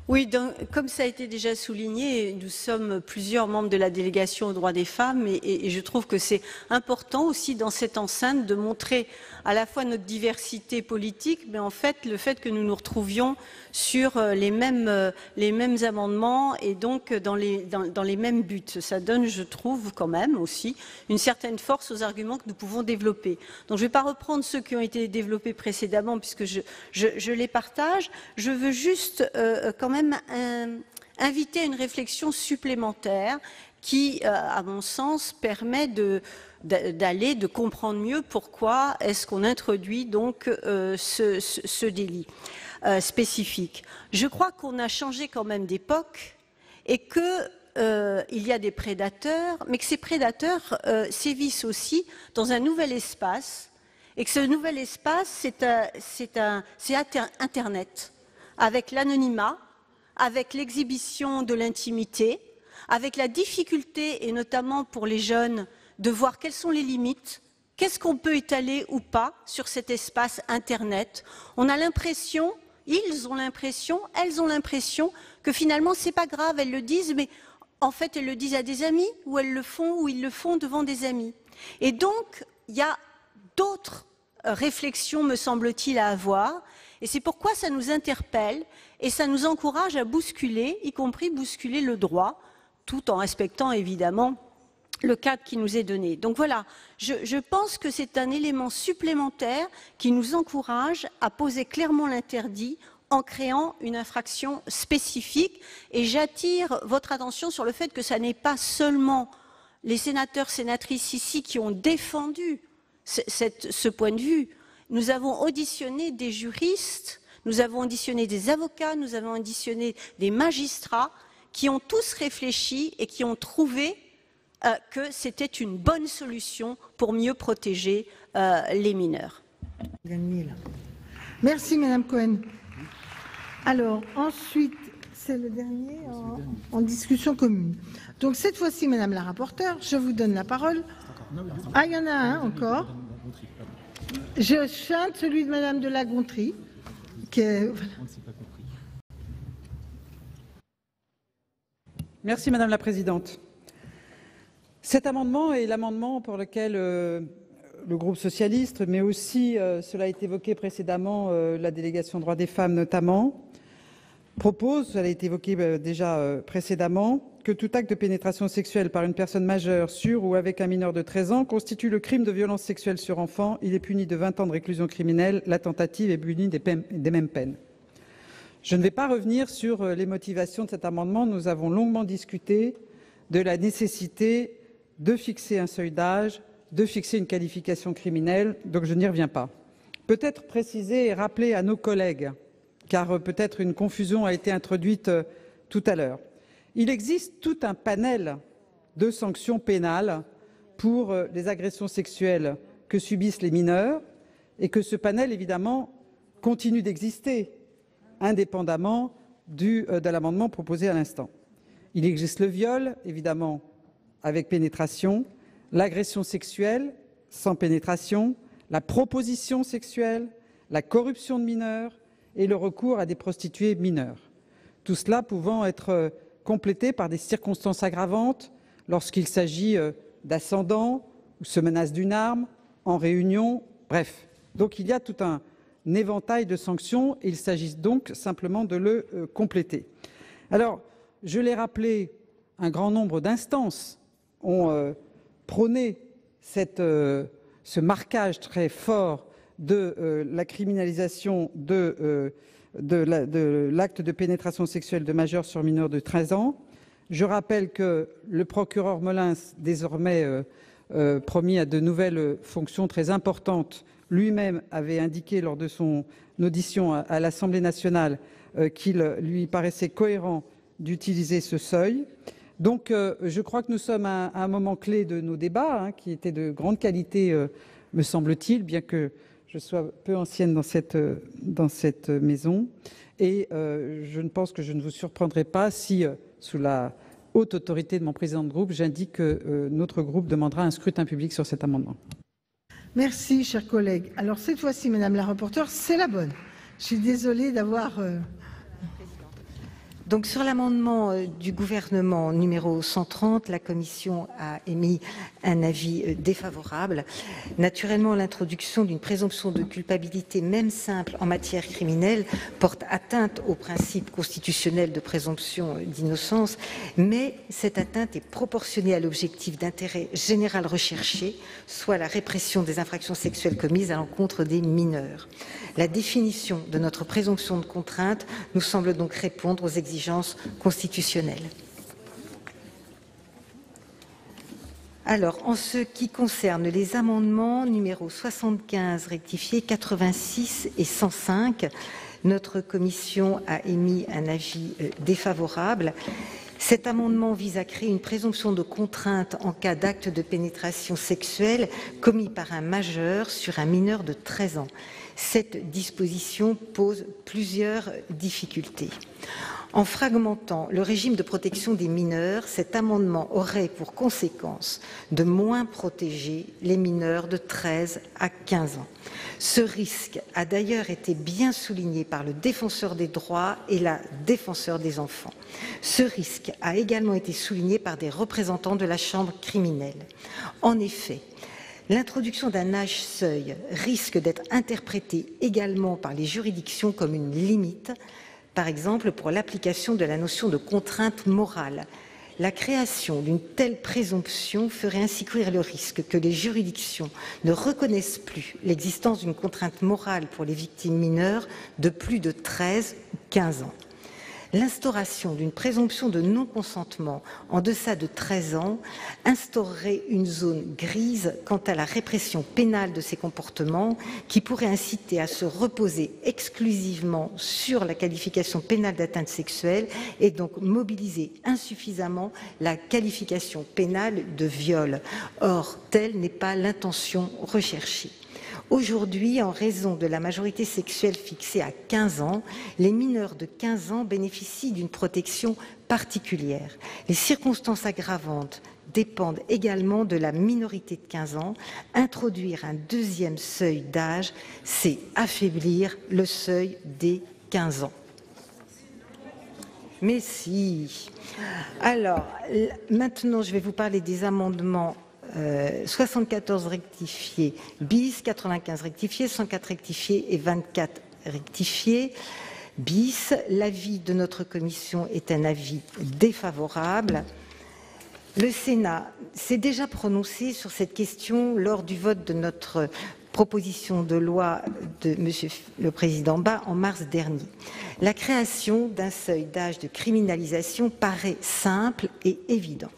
Oui, comme ça a été déjà souligné, nous sommes plusieurs membres de la délégation aux droits des femmes et je trouve que c'est important aussi dans cette enceinte de montrer à la fois notre diversité politique, mais en fait le fait que nous nous retrouvions sur les mêmes amendements et donc dans les mêmes buts. Ça donne, je trouve, quand même aussi une certaine force aux arguments que nous pouvons développer. Donc je ne vais pas reprendre ceux qui ont été développés précédemment puisque je les partage. Je veux juste quand même inviter à une réflexion supplémentaire qui, à mon sens, permet de comprendre mieux pourquoi est-ce qu'on introduit donc ce délit spécifique. Je crois qu'on a changé quand même d'époque et que il y a des prédateurs, mais que ces prédateurs sévissent aussi dans un nouvel espace et que ce nouvel espace, c'est Internet, avec l'anonymat, avec l'exhibition de l'intimité, avec la difficulté, et notamment pour les jeunes, de voir quelles sont les limites, qu'est-ce qu'on peut étaler ou pas sur cet espace Internet. On a l'impression, ils ont l'impression, elles ont l'impression que finalement c'est pas grave, elles le disent, mais en fait elles le disent à des amis, ou elles le font, ou ils le font devant des amis. Et donc, il y a d'autres réflexions, me semble-t-il, à avoir, et c'est pourquoi ça nous interpelle, et ça nous encourage à bousculer, y compris bousculer le droit, tout en respectant évidemment le cadre qui nous est donné. Donc voilà, je pense que c'est un élément supplémentaire qui nous encourage à poser clairement l'interdit en créant une infraction spécifique. Et j'attire votre attention sur le fait que ce n'est pas seulement les sénateurs, sénatrices ici qui ont défendu ce point de vue. Nous avons auditionné des juristes, nous avons auditionné des avocats, nous avons auditionné des magistrats qui ont tous réfléchi et qui ont trouvé que c'était une bonne solution pour mieux protéger les mineurs.
Merci Madame Cohen. Alors ensuite, c'est le dernier en discussion commune. Donc cette fois-ci, Madame la rapporteure, je vous donne la parole. Ah, il y en a un encore. Je chante celui de Madame de la Gontrie. Voilà.
Merci Madame la Présidente. Cet amendement est l'amendement pour lequel le groupe socialiste, mais aussi, cela a été évoqué précédemment, la délégation droits des femmes notamment, propose, cela a été évoqué déjà précédemment, que tout acte de pénétration sexuelle par une personne majeure sur ou avec un mineur de 13 ans constitue le crime de violence sexuelle sur enfant. Il est puni de 20 ans de réclusion criminelle. La tentative est punie des mêmes peines. Je ne vais pas revenir sur les motivations de cet amendement. Nous avons longuement discuté de la nécessité de fixer un seuil d'âge, de fixer une qualification criminelle, donc je n'y reviens pas. Peut-être préciser et rappeler à nos collègues, car peut-être une confusion a été introduite tout à l'heure. Il existe tout un panel de sanctions pénales pour les agressions sexuelles que subissent les mineurs et que ce panel, évidemment, continue d'exister, indépendamment de l'amendement proposé à l'instant. Il existe le viol, évidemment, avec pénétration, l'agression sexuelle sans pénétration, la proposition sexuelle, la corruption de mineurs et le recours à des prostituées mineures. Tout cela pouvant être complété par des circonstances aggravantes lorsqu'il s'agit d'ascendants ou se menace d'une arme, en réunion, bref. Donc il y a tout un éventail de sanctions et il s'agit donc simplement de le compléter. Alors, je l'ai rappelé, un grand nombre d'instances ont prôné ce marquage très fort de la criminalisation de l'acte de pénétration sexuelle de majeurs sur mineurs de 13 ans. Je rappelle que le procureur Molins, désormais promis à de nouvelles fonctions très importantes, lui-même avait indiqué lors de son audition à l'Assemblée nationale qu'il lui paraissait cohérent d'utiliser ce seuil. Donc je crois que nous sommes à un moment clé de nos débats, qui étaient de grande qualité, me semble-t-il, bien que je sois peu ancienne dans cette maison. Et je ne pense que je ne vous surprendrai pas si, sous la haute autorité de mon président de groupe, j'indique que notre groupe demandera un scrutin public sur cet amendement.
Merci, chers collègues. Alors cette fois-ci, Madame la rapporteure, c'est la bonne. Je suis désolée d'avoir...
Donc sur l'amendement du gouvernement numéro 130, la commission a émis un avis défavorable. Naturellement, l'introduction d'une présomption de culpabilité, même simple en matière criminelle, porte atteinte au principe constitutionnel de présomption d'innocence, mais cette atteinte est proportionnée à l'objectif d'intérêt général recherché, soit la répression des infractions sexuelles commises à l'encontre des mineurs. La définition de notre présomption de contrainte nous semble donc répondre aux exigences constitutionnelles. Alors, en ce qui concerne les amendements numéros 75 rectifié, 86 et 105, notre commission a émis un avis défavorable. Cet amendement vise à créer une présomption de contrainte en cas d'acte de pénétration sexuelle commis par un majeur sur un mineur de 13 ans. Cette disposition pose plusieurs difficultés. En fragmentant le régime de protection des mineurs, cet amendement aurait pour conséquence de moins protéger les mineurs de 13 à 15 ans. Ce risque a d'ailleurs été bien souligné par le défenseur des droits et la défenseure des enfants. Ce risque a également été souligné par des représentants de la chambre criminelle. En effet, l'introduction d'un âge seuil risque d'être interprétée également par les juridictions comme une limite, par exemple pour l'application de la notion de contrainte morale. La création d'une telle présomption ferait ainsi courir le risque que les juridictions ne reconnaissent plus l'existence d'une contrainte morale pour les victimes mineures de plus de 13 ou 15 ans. L'instauration d'une présomption de non-consentement en deçà de 13 ans instaurerait une zone grise quant à la répression pénale de ces comportements qui pourrait inciter à se reposer exclusivement sur la qualification pénale d'atteinte sexuelle et donc mobiliser insuffisamment la qualification pénale de viol. Or, telle n'est pas l'intention recherchée. Aujourd'hui, en raison de la majorité sexuelle fixée à 15 ans, les mineurs de 15 ans bénéficient d'une protection particulière. Les circonstances aggravantes dépendent également de la minorité de 15 ans. Introduire un deuxième seuil d'âge, c'est affaiblir le seuil des 15 ans. Mais si. Alors, maintenant, je vais vous parler des amendements 74 rectifié bis, 95 rectifié, 104 rectifié et 24 rectifié bis. L'avis de notre commission est un avis défavorable. Le Sénat s'est déjà prononcé sur cette question lors du vote de notre proposition de loi de Monsieur le Président Bas en mars dernier. La création d'un seuil d'âge de criminalisation paraît simple et évidente.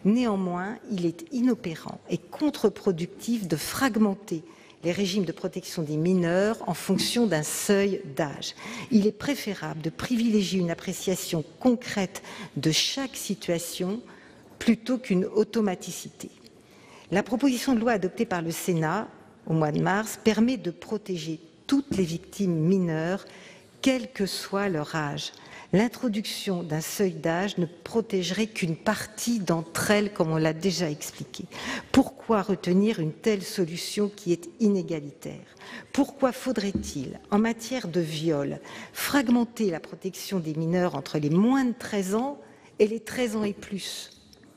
Néanmoins, il est inopérant et contre-productif de fragmenter les régimes de protection des mineurs en fonction d'un seuil d'âge. Il est préférable de privilégier une appréciation concrète de chaque situation plutôt qu'une automaticité. La proposition de loi adoptée par le Sénat au mois de mars permet de protéger toutes les victimes mineures, quel que soit leur âge. L'introduction d'un seuil d'âge ne protégerait qu'une partie d'entre elles, comme on l'a déjà expliqué. Pourquoi retenir une telle solution qui est inégalitaire? Pourquoi faudrait-il, en matière de viol, fragmenter la protection des mineurs entre les moins de 13 ans et les 13 ans et plus,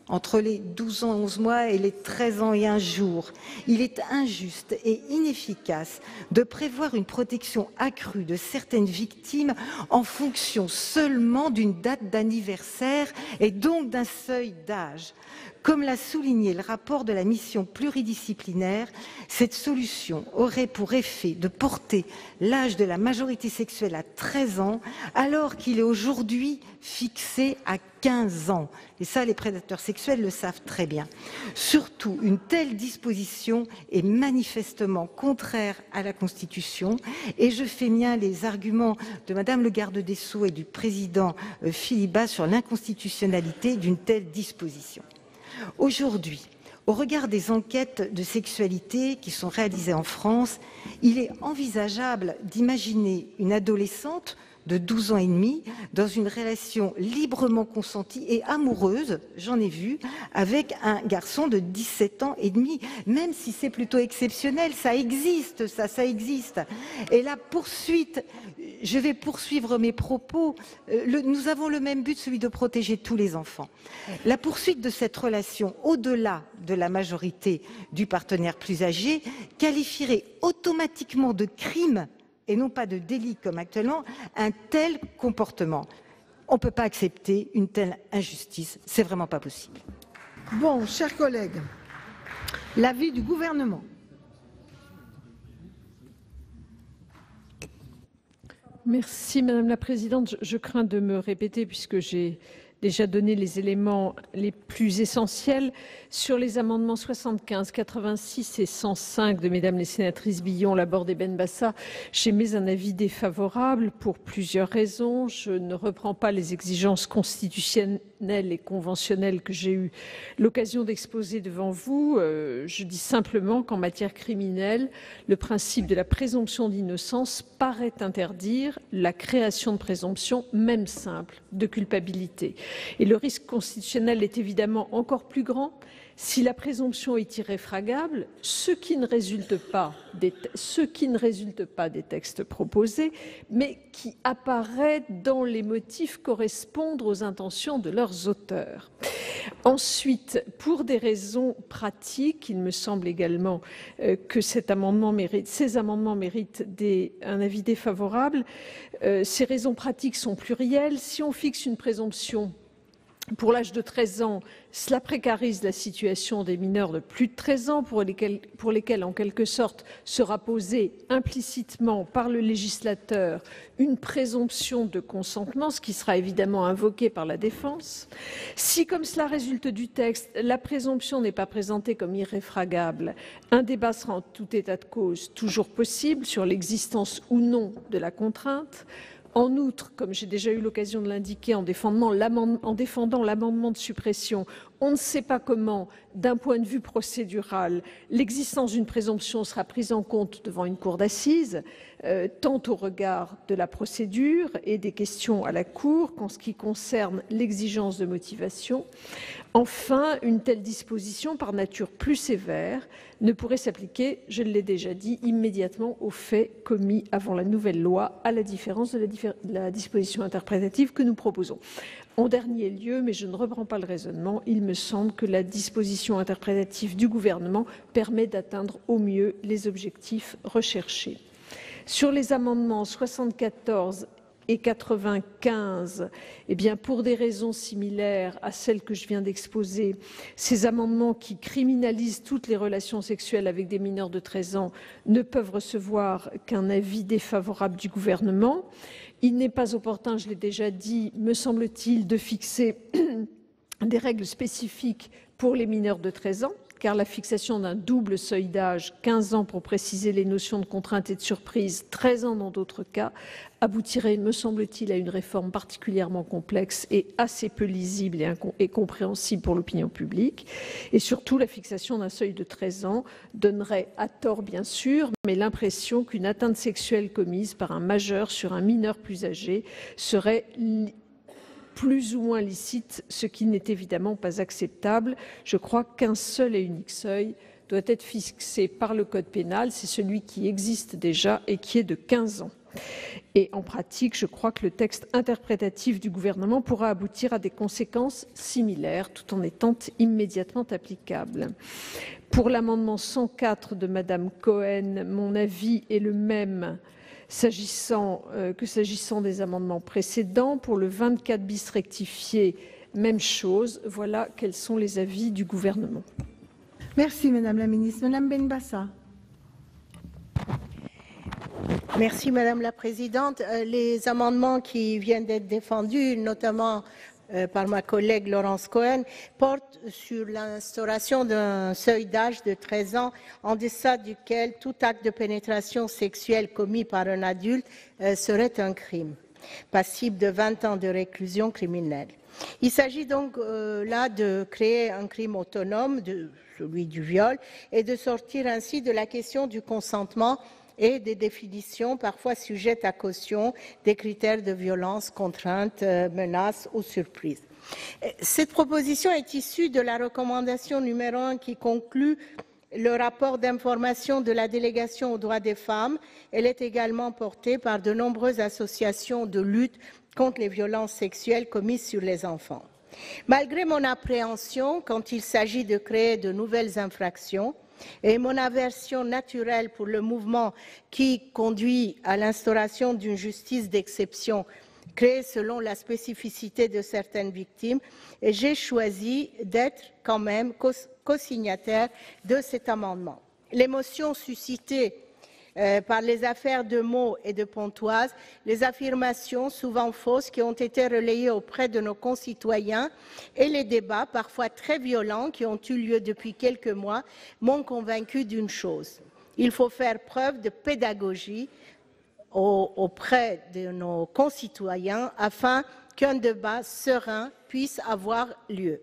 entre les 12 ans et 11 mois et les 13 ans et 1 jour? Il est injuste et inefficace de prévoir une protection accrue de certaines victimes en fonction seulement d'une date d'anniversaire et donc d'un seuil d'âge. Comme l'a souligné le rapport de la mission pluridisciplinaire, cette solution aurait pour effet de porter l'âge de la majorité sexuelle à 13 ans, alors qu'il est aujourd'hui fixé à 15 ans. Et ça, les prédateurs sexuels le savent très bien. Surtout, une telle disposition est manifestement contraire à la Constitution, et je fais mien les arguments de Madame le garde des Sceaux et du président Philippe Bas sur l'inconstitutionnalité d'une telle disposition. Aujourd'hui, au regard des enquêtes de sexualité qui sont réalisées en France, il est envisageable d'imaginer une adolescente de 12 ans et demi dans une relation librement consentie et amoureuse, j'en ai vu, avec un garçon de 17 ans et demi, même si c'est plutôt exceptionnel, ça existe, ça existe. Et la poursuite, je vais poursuivre mes propos, nous avons le même but, celui de protéger tous les enfants. La poursuite de cette relation au-delà de la majorité du partenaire plus âgé qualifierait automatiquement de crime et non pas de délit comme actuellement, un tel comportement. On ne peut pas accepter une telle injustice, c'est vraiment pas possible.
Bon, chers collègues, l'avis du gouvernement.
Merci Madame la Présidente. Je crains de me répéter puisque j'ai déjà donné les éléments les plus essentiels. Sur les amendements 75, 86 et 105 de Mesdames les sénatrices Billon, Laborde et Benbassa, j'émets un avis défavorable pour plusieurs raisons. Je ne reprends pas les exigences constitutionnelles et conventionnelles que j'ai eu l'occasion d'exposer devant vous. Je dis simplement qu'en matière criminelle, le principe de la présomption d'innocence paraît interdire la création de présomption, même simple, de culpabilité. Et le risque constitutionnel est évidemment encore plus grand si la présomption est irréfragable, ce qui ne résulte pas des textes proposés, mais qui apparaît dans les motifs correspondre aux intentions de leurs auteurs. Ensuite, pour des raisons pratiques, il me semble également que ces amendements méritent un avis défavorable. Ces raisons pratiques sont plurielles. Si on fixe une présomption pour l'âge de 13 ans, cela précarise la situation des mineurs de plus de 13 ans pour lesquels, en quelque sorte, sera posée implicitement par le législateur une présomption de consentement, ce qui sera évidemment invoqué par la défense. Si, comme cela résulte du texte, la présomption n'est pas présentée comme irréfragable, un débat sera en tout état de cause toujours possible sur l'existence ou non de la contrainte. En outre, comme j'ai déjà eu l'occasion de l'indiquer en défendant l'amendement de suppression, on ne sait pas comment, d'un point de vue procédural, l'existence d'une présomption sera prise en compte devant une cour d'assises, tant au regard de la procédure et des questions à la Cour qu'en ce qui concerne l'exigence de motivation. Enfin, une telle disposition, par nature plus sévère, ne pourrait s'appliquer, je l'ai déjà dit, immédiatement aux faits commis avant la nouvelle loi, à la différence de la disposition interprétative que nous proposons. En dernier lieu, mais je ne reprends pas le raisonnement, il me semble que la disposition interprétative du gouvernement permet d'atteindre au mieux les objectifs recherchés. Sur les amendements 74 et 95, pour des raisons similaires à celles que je viens d'exposer, ces amendements qui criminalisent toutes les relations sexuelles avec des mineurs de 13 ans ne peuvent recevoir qu'un avis défavorable du gouvernement. Il n'est pas opportun, je l'ai déjà dit, me semble-t-il, de fixer des règles spécifiques pour les mineurs de 13 ans, car la fixation d'un double seuil d'âge, 15 ans pour préciser les notions de contrainte et de surprise, 13 ans dans d'autres cas, aboutirait, me semble-t-il, à une réforme particulièrement complexe et assez peu lisible et compréhensible pour l'opinion publique. Et surtout, la fixation d'un seuil de 13 ans donnerait, à tort bien sûr, mais l'impression qu'une atteinte sexuelle commise par un majeur sur un mineur plus âgé serait plus ou moins licite, ce qui n'est évidemment pas acceptable. Je crois qu'un seul et unique seuil doit être fixé par le Code pénal, c'est celui qui existe déjà et qui est de 15 ans. Et en pratique, je crois que le texte interprétatif du gouvernement pourra aboutir à des conséquences similaires tout en étant immédiatement applicable. Pour l'amendement 104 de Madame Cohen, mon avis est le même s'agissant des amendements précédents. Pour le 24 bis rectifié, même chose. Voilà quels sont les avis du gouvernement.
Merci Madame la Ministre. Madame Benbassa.
Merci Madame la Présidente. Les amendements qui viennent d'être défendus, notamment par ma collègue Laurence Cohen, portent sur l'instauration d'un seuil d'âge de 13 ans en deçà duquel tout acte de pénétration sexuelle commis par un adulte serait un crime, passible de 20 ans de réclusion criminelle. Il s'agit donc là de créer un crime autonome, celui du viol, et de sortir ainsi de la question du consentement et des définitions parfois sujettes à caution des critères de violence, contrainte, menace ou surprise. Cette proposition est issue de la recommandation numéro 1 qui conclut le rapport d'information de la délégation aux droits des femmes. Elle est également portée par de nombreuses associations de lutte contre les violences sexuelles commises sur les enfants. Malgré mon appréhension quand il s'agit de créer de nouvelles infractions, et mon aversion naturelle pour le mouvement qui conduit à l'instauration d'une justice d'exception créée selon la spécificité de certaines victimes, j'ai choisi d'être quand même cosignataire de cet amendement. L'émotion suscitée par les affaires de Meaux et de Pontoise, les affirmations souvent fausses qui ont été relayées auprès de nos concitoyens et les débats parfois très violents qui ont eu lieu depuis quelques mois m'ont convaincu d'une chose. Il faut faire preuve de pédagogie auprès de nos concitoyens afin qu'un débat serein puisse avoir lieu.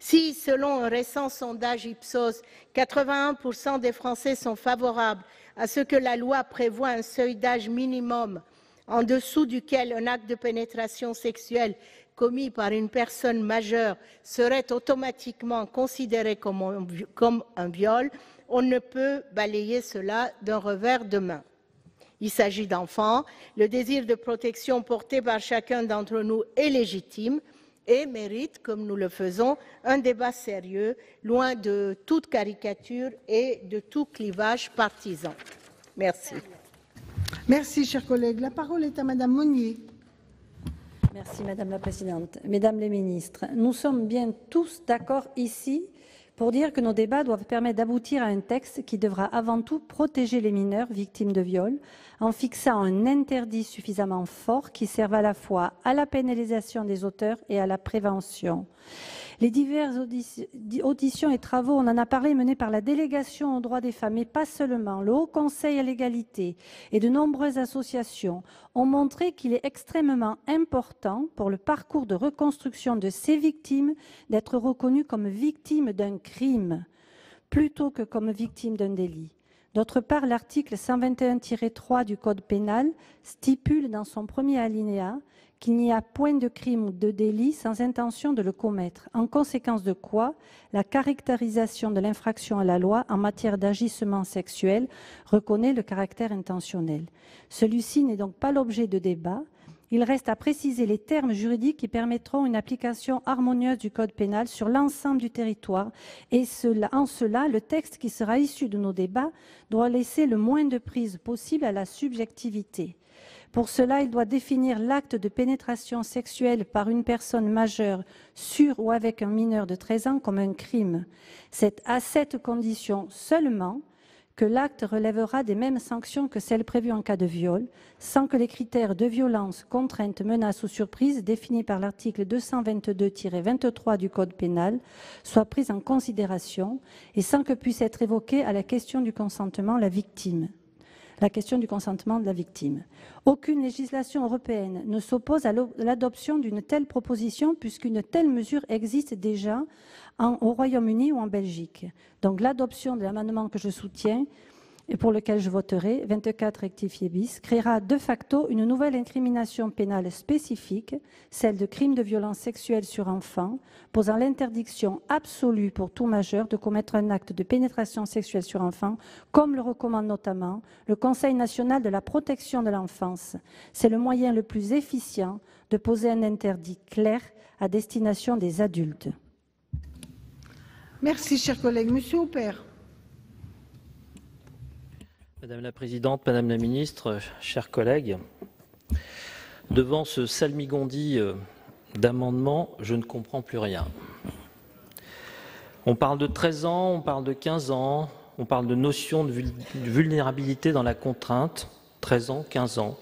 Si, selon un récent sondage Ipsos, 81% des Français sont favorables à ce que la loi prévoie un seuil d'âge minimum en dessous duquel un acte de pénétration sexuelle commis par une personne majeure serait automatiquement considéré comme un viol, on ne peut balayer cela d'un revers de main. Il s'agit d'enfants, le désir de protection porté par chacun d'entre nous est légitime et mérite, comme nous le faisons, un débat sérieux, loin de toute caricature et de tout clivage partisan. Merci.
Merci, chers collègues. La parole est à Madame Monnier.
Merci, Madame la Présidente. Mesdames les ministres, nous sommes bien tous d'accord ici pour dire que nos débats doivent permettre d'aboutir à un texte qui devra avant tout protéger les mineurs victimes de viol en fixant un interdit suffisamment fort qui serve à la fois à la pénalisation des auteurs et à la prévention. Les diverses auditions et travaux, on en a parlé, menés par la délégation aux droits des femmes, mais pas seulement, le Haut Conseil à l'égalité et de nombreuses associations ont montré qu'il est extrêmement important pour le parcours de reconstruction de ces victimes d'être reconnues comme victimes d'un crime plutôt que comme victimes d'un délit. D'autre part, l'article 121-3 du Code pénal stipule dans son premier alinéa qu'il n'y a point de crime ou de délit sans intention de le commettre, en conséquence de quoi la caractérisation de l'infraction à la loi en matière d'agissement sexuel reconnaît le caractère intentionnel. Celui-ci n'est donc pas l'objet de débat. Il reste à préciser les termes juridiques qui permettront une application harmonieuse du Code pénal sur l'ensemble du territoire et en cela, le texte qui sera issu de nos débats doit laisser le moins de prise possible à la subjectivité. Pour cela, il doit définir l'acte de pénétration sexuelle par une personne majeure sur ou avec un mineur de 13 ans comme un crime. C'est à cette condition seulement que l'acte relèvera des mêmes sanctions que celles prévues en cas de viol, sans que les critères de violence, contrainte, menace ou surprise définis par l'article 222-23 du Code pénal soient pris en considération et sans que puisse être évoquée à la question du consentement de la victime. Aucune législation européenne ne s'oppose à l'adoption d'une telle proposition puisqu'une telle mesure existe déjà au Royaume-Uni ou en Belgique. Donc l'adoption de l'amendement que je soutiens et pour lequel je voterai, 24 rectifié bis, créera de facto une nouvelle incrimination pénale spécifique, celle de crime de violence sexuelle sur enfant, posant l'interdiction absolue pour tout majeur de commettre un acte de pénétration sexuelle sur enfant, comme le recommande notamment le Conseil national de la protection de l'enfance. C'est le moyen le plus efficient de poser un interdit clair à destination des adultes.
Merci, cher collègue. Monsieur Houpert.
Madame la Présidente, Madame la Ministre, chers collègues, devant ce salmigondi d'amendements, je ne comprends plus rien. On parle de 13 ans, on parle de 15 ans, on parle de notion de vulnérabilité dans la contrainte, 13 ans, 15 ans.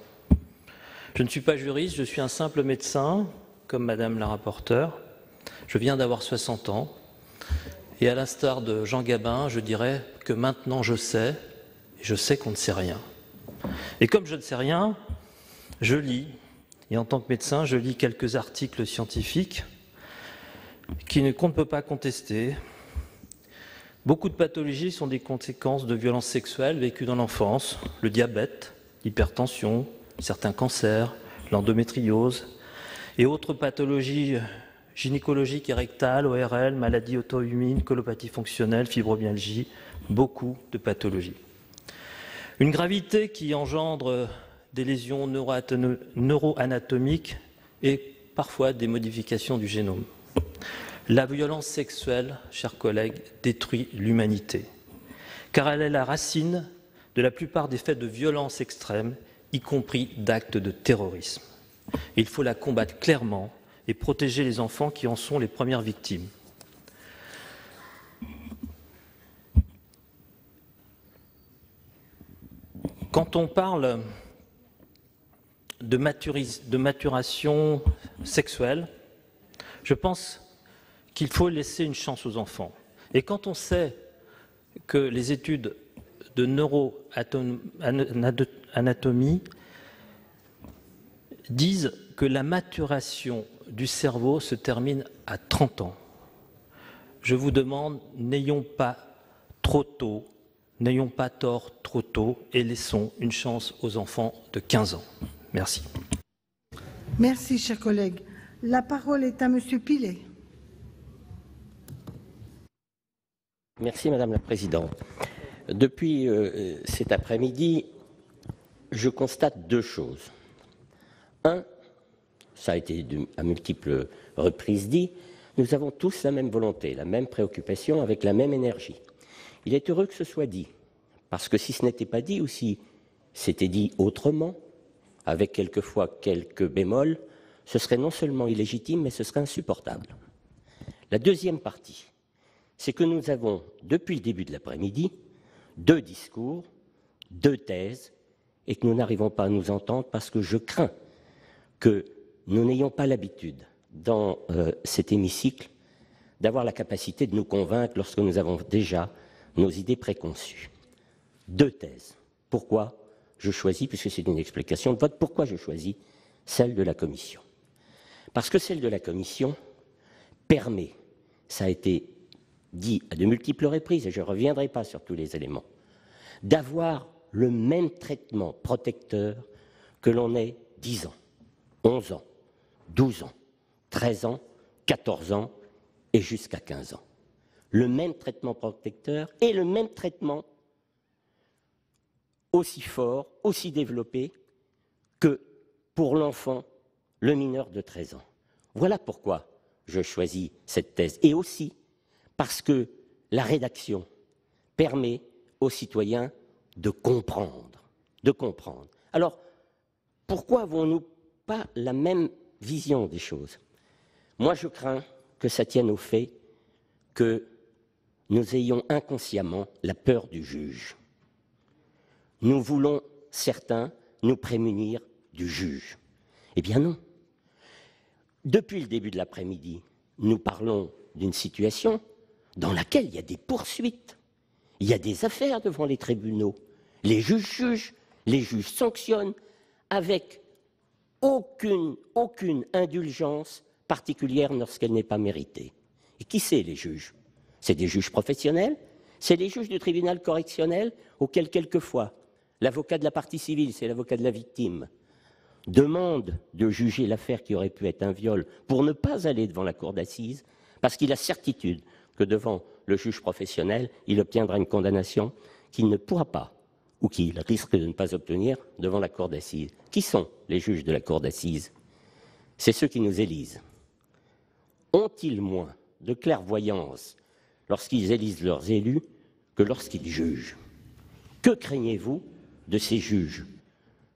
Je ne suis pas juriste, je suis un simple médecin, comme Madame la rapporteure. Je viens d'avoir 60 ans et à l'instar de Jean Gabin, je dirais que maintenant je sais qu'on ne sait rien. Et comme je ne sais rien, je lis, et en tant que médecin, je lis quelques articles scientifiques qu'on ne peut pas contester. Beaucoup de pathologies sont des conséquences de violences sexuelles vécues dans l'enfance, le diabète, l'hypertension, certains cancers, l'endométriose et autres pathologies gynécologiques et rectales, ORL, maladies auto-immunes, colopathie fonctionnelle, fibromyalgie, beaucoup de pathologies. Une gravité qui engendre des lésions neuroanatomiques et parfois des modifications du génome. La violence sexuelle, chers collègues, détruit l'humanité, car elle est la racine de la plupart des faits de violence extrême, y compris d'actes de terrorisme. Il faut la combattre clairement et protéger les enfants qui en sont les premières victimes. Quand on parle de maturation sexuelle, je pense qu'il faut laisser une chance aux enfants. Et quand on sait que les études de neuroanatomie disent que la maturation du cerveau se termine à 30 ans, je vous demande, n'ayons pas trop tôt, n'ayons pas tort trop tôt et laissons une chance aux enfants de 15 ans. Merci.
Merci, cher collègue. La parole est à Monsieur Pilet.
Merci, Madame la Présidente. Depuis cet après-midi, je constate deux choses. Un, ça a été à multiples reprises dit, nous avons tous la même volonté, la même préoccupation, avec la même énergie. Il est heureux que ce soit dit, parce que si ce n'était pas dit ou si c'était dit autrement, avec quelquefois quelques bémols, ce serait non seulement illégitime, mais ce serait insupportable. La deuxième partie, c'est que nous avons, depuis le début de l'après-midi, deux discours, deux thèses, et que nous n'arrivons pas à nous entendre parce que je crains que nous n'ayons pas l'habitude, dans cet hémicycle, d'avoir la capacité de nous convaincre lorsque nous avons déjà nos idées préconçues. Deux thèses. Pourquoi je choisis, puisque c'est une explication de vote, pourquoi je choisis celle de la Commission? Parce que celle de la Commission permet, ça a été dit à de multiples reprises, et je ne reviendrai pas sur tous les éléments, d'avoir le même traitement protecteur que l'on ait 10 ans, 11 ans, 12 ans, 13 ans, 14 ans et jusqu'à 15 ans. Le même traitement protecteur et le même traitement aussi fort, aussi développé que pour l'enfant, le mineur de 13 ans. Voilà pourquoi je choisis cette thèse. Et aussi parce que la rédaction permet aux citoyens de comprendre. Alors, pourquoi avons-nous pas la même vision des choses? Moi, je crains que ça tienne au fait que nous ayons inconsciemment la peur du juge. nous voulons, certains, nous prémunir du juge. Eh bien non. Depuis le début de l'après-midi, nous parlons d'une situation dans laquelle il y a des poursuites, il y a des affaires devant les tribunaux. Les juges jugent, les juges sanctionnent avec aucune indulgence particulière lorsqu'elle n'est pas méritée. Et qui c'est les juges? C'est des juges professionnels, c'est des juges du tribunal correctionnel auxquels quelquefois l'avocat de la partie civile, c'est l'avocat de la victime, demande de juger l'affaire qui aurait pu être un viol pour ne pas aller devant la cour d'assises parce qu'il a certitude que devant le juge professionnel, il obtiendra une condamnation qu'il ne pourra pas ou qu'il risque de ne pas obtenir devant la cour d'assises. Qui sont les juges de la cour d'assises? C'est ceux qui nous élisent. Ont-ils moins de clairvoyance lorsqu'ils élisent leurs élus que lorsqu'ils jugent? Que craignez-vous de ces juges?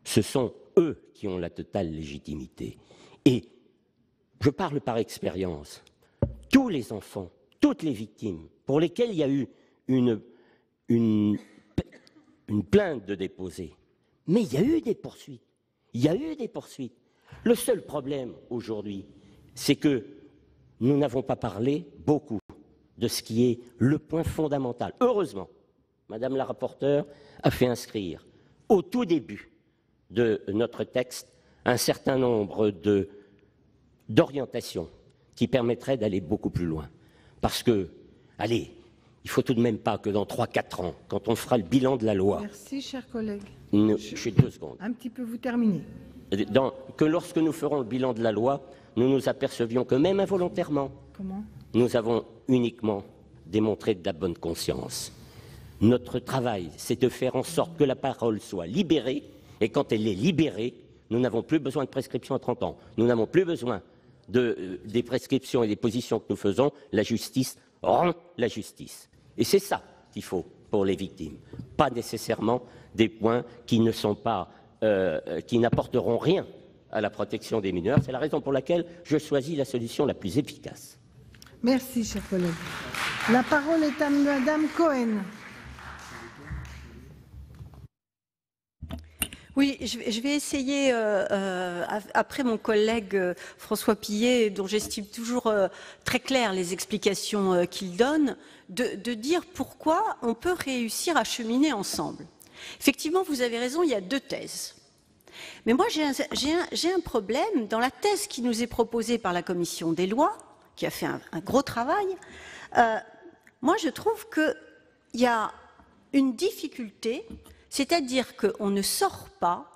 Ce sont eux qui ont la totale légitimité. Et je parle par expérience. Tous les enfants, toutes les victimes pour lesquelles il y a eu une plainte de déposer, mais il y a eu des poursuites. Il y a eu des poursuites. Le seul problème aujourd'hui, c'est que nous n'avons pas parlé beaucoup de ce qui est le point fondamental. Heureusement, Madame la rapporteure a fait inscrire au tout début de notre texte un certain nombre d'orientations qui permettraient d'aller beaucoup plus loin. Parce que, allez, il ne faut tout de même pas que dans 3-4 ans, quand on fera le bilan de la loi...
Merci, cher collègue.
J'ai 2 secondes.
Un petit peu, vous terminez.
Que lorsque nous ferons le bilan de la loi, nous nous apercevions que même involontairement, nous avons uniquement démontré de la bonne conscience. Notre travail, c'est de faire en sorte que la parole soit libérée, et quand elle est libérée, nous n'avons plus besoin de prescription à 30 ans. Nous n'avons plus besoin des prescriptions et des positions que nous faisons. La justice rend la justice. Et c'est ça qu'il faut pour les victimes. Pas nécessairement des points qui ne sont pas, qui n'apporteront rien à la protection des mineurs. C'est la raison pour laquelle je choisis la solution la plus efficace.
Merci, cher collègue. La parole est à Madame Cohen.
Oui, je vais essayer, après mon collègue François Pillet, dont j'estime toujours très claires les explications qu'il donne, de dire pourquoi on peut réussir à cheminer ensemble. Effectivement, vous avez raison, il y a 2 thèses. Mais moi, j'ai un problème dans la thèse qui nous est proposée par la Commission des lois, qui a fait un gros travail. Moi, je trouve qu'il y a une difficulté, c'est-à-dire qu'on ne sort pas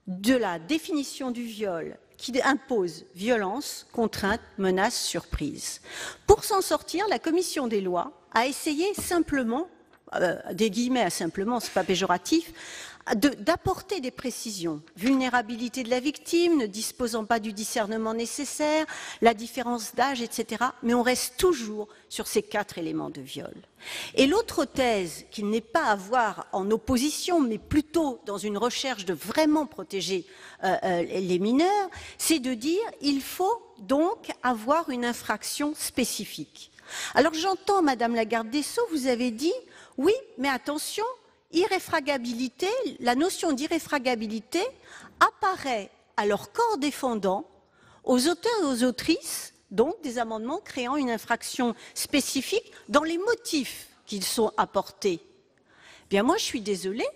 de la définition du viol qui impose violence, contrainte, menace, surprise. Pour s'en sortir, la Commission des lois a essayé simplement, des guillemets à simplement, c'est pas péjoratif, d'apporter des précisions. Vulnérabilité de la victime, ne disposant pas du discernement nécessaire, la différence d'âge, etc. Mais on reste toujours sur ces 4 éléments de viol. Et l'autre thèse, qui n'est pas à voir en opposition, mais plutôt dans une recherche de vraiment protéger les mineurs, c'est de dire qu'il faut donc avoir une infraction spécifique. Alors j'entends, Madame la garde des Sceaux, vous avez dit, oui, mais attention, irréfragabilité, la notion d'irréfragabilité apparaît à leur corps défendant, aux auteurs et aux autrices, donc des amendements créant une infraction spécifique dans les motifs qu'ils sont apportés. Bien moi je suis désolée,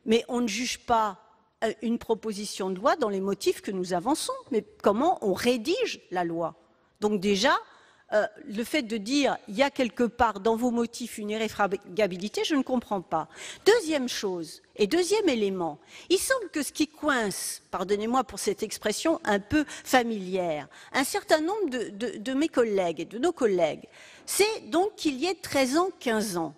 mais on ne juge pas une proposition de loi dans les motifs que nous avançons, mais comment on rédige la loi. Donc déjà, le fait de dire il y a quelque part dans vos motifs une irréfragabilité, je ne comprends pas. Deuxième chose, et deuxième élément, il semble que ce qui coince, pardonnez-moi pour cette expression un peu familière, un certain nombre de mes collègues et de nos collègues, c'est donc qu'il y ait 13 ans, 15 ans.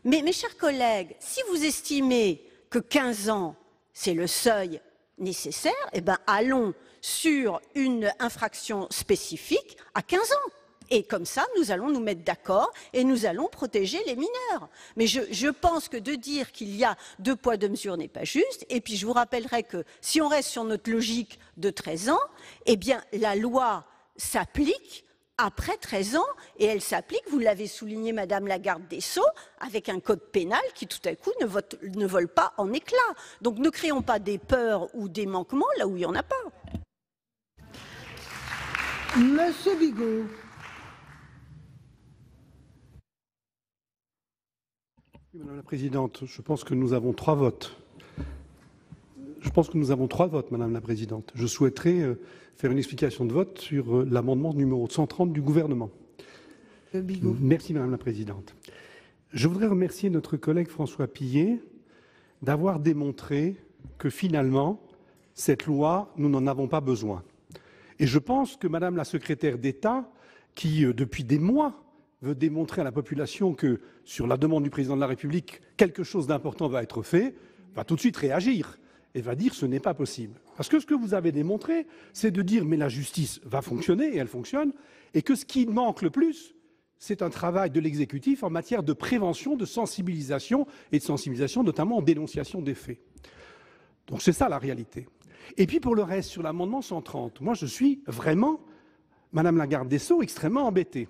Mais mes chers collègues, si vous estimez que 15 ans, c'est le seuil nécessaire, eh bien allons sur une infraction spécifique à 15 ans. Et comme ça, nous allons nous mettre d'accord et nous allons protéger les mineurs. Mais je pense que de dire qu'il y a 2 poids 2 mesures n'est pas juste. Et puis je vous rappellerai que si on reste sur notre logique de 13 ans, eh bien la loi s'applique après 13 ans et elle s'applique, vous l'avez souligné Madame la garde des Sceaux, avec un code pénal qui tout à coup ne vole pas en éclats. Donc ne créons pas des peurs ou des manquements là où il n'y en a pas.
Monsieur Bigot.
Madame la Présidente, je pense que nous avons 3 votes. Madame la Présidente. Je souhaiterais faire une explication de vote sur l'amendement numéro 130 du gouvernement. Merci Madame la Présidente. Je voudrais remercier notre collègue François Pillet d'avoir démontré que finalement, cette loi, nous n'en avons pas besoin. Et je pense que Madame la secrétaire d'État, qui depuis des mois veut démontrer à la population que, sur la demande du président de la République, quelque chose d'important va être fait, va tout de suite réagir et va dire ce n'est pas possible. Parce que ce que vous avez démontré, c'est de dire mais la justice va fonctionner, et elle fonctionne, et que ce qui manque le plus, c'est un travail de l'exécutif en matière de prévention, de sensibilisation, et de sensibilisation notamment en dénonciation des faits. Donc c'est ça la réalité. Et puis pour le reste, sur l'amendement 130, moi je suis vraiment, Madame la garde des Sceaux, extrêmement embêté.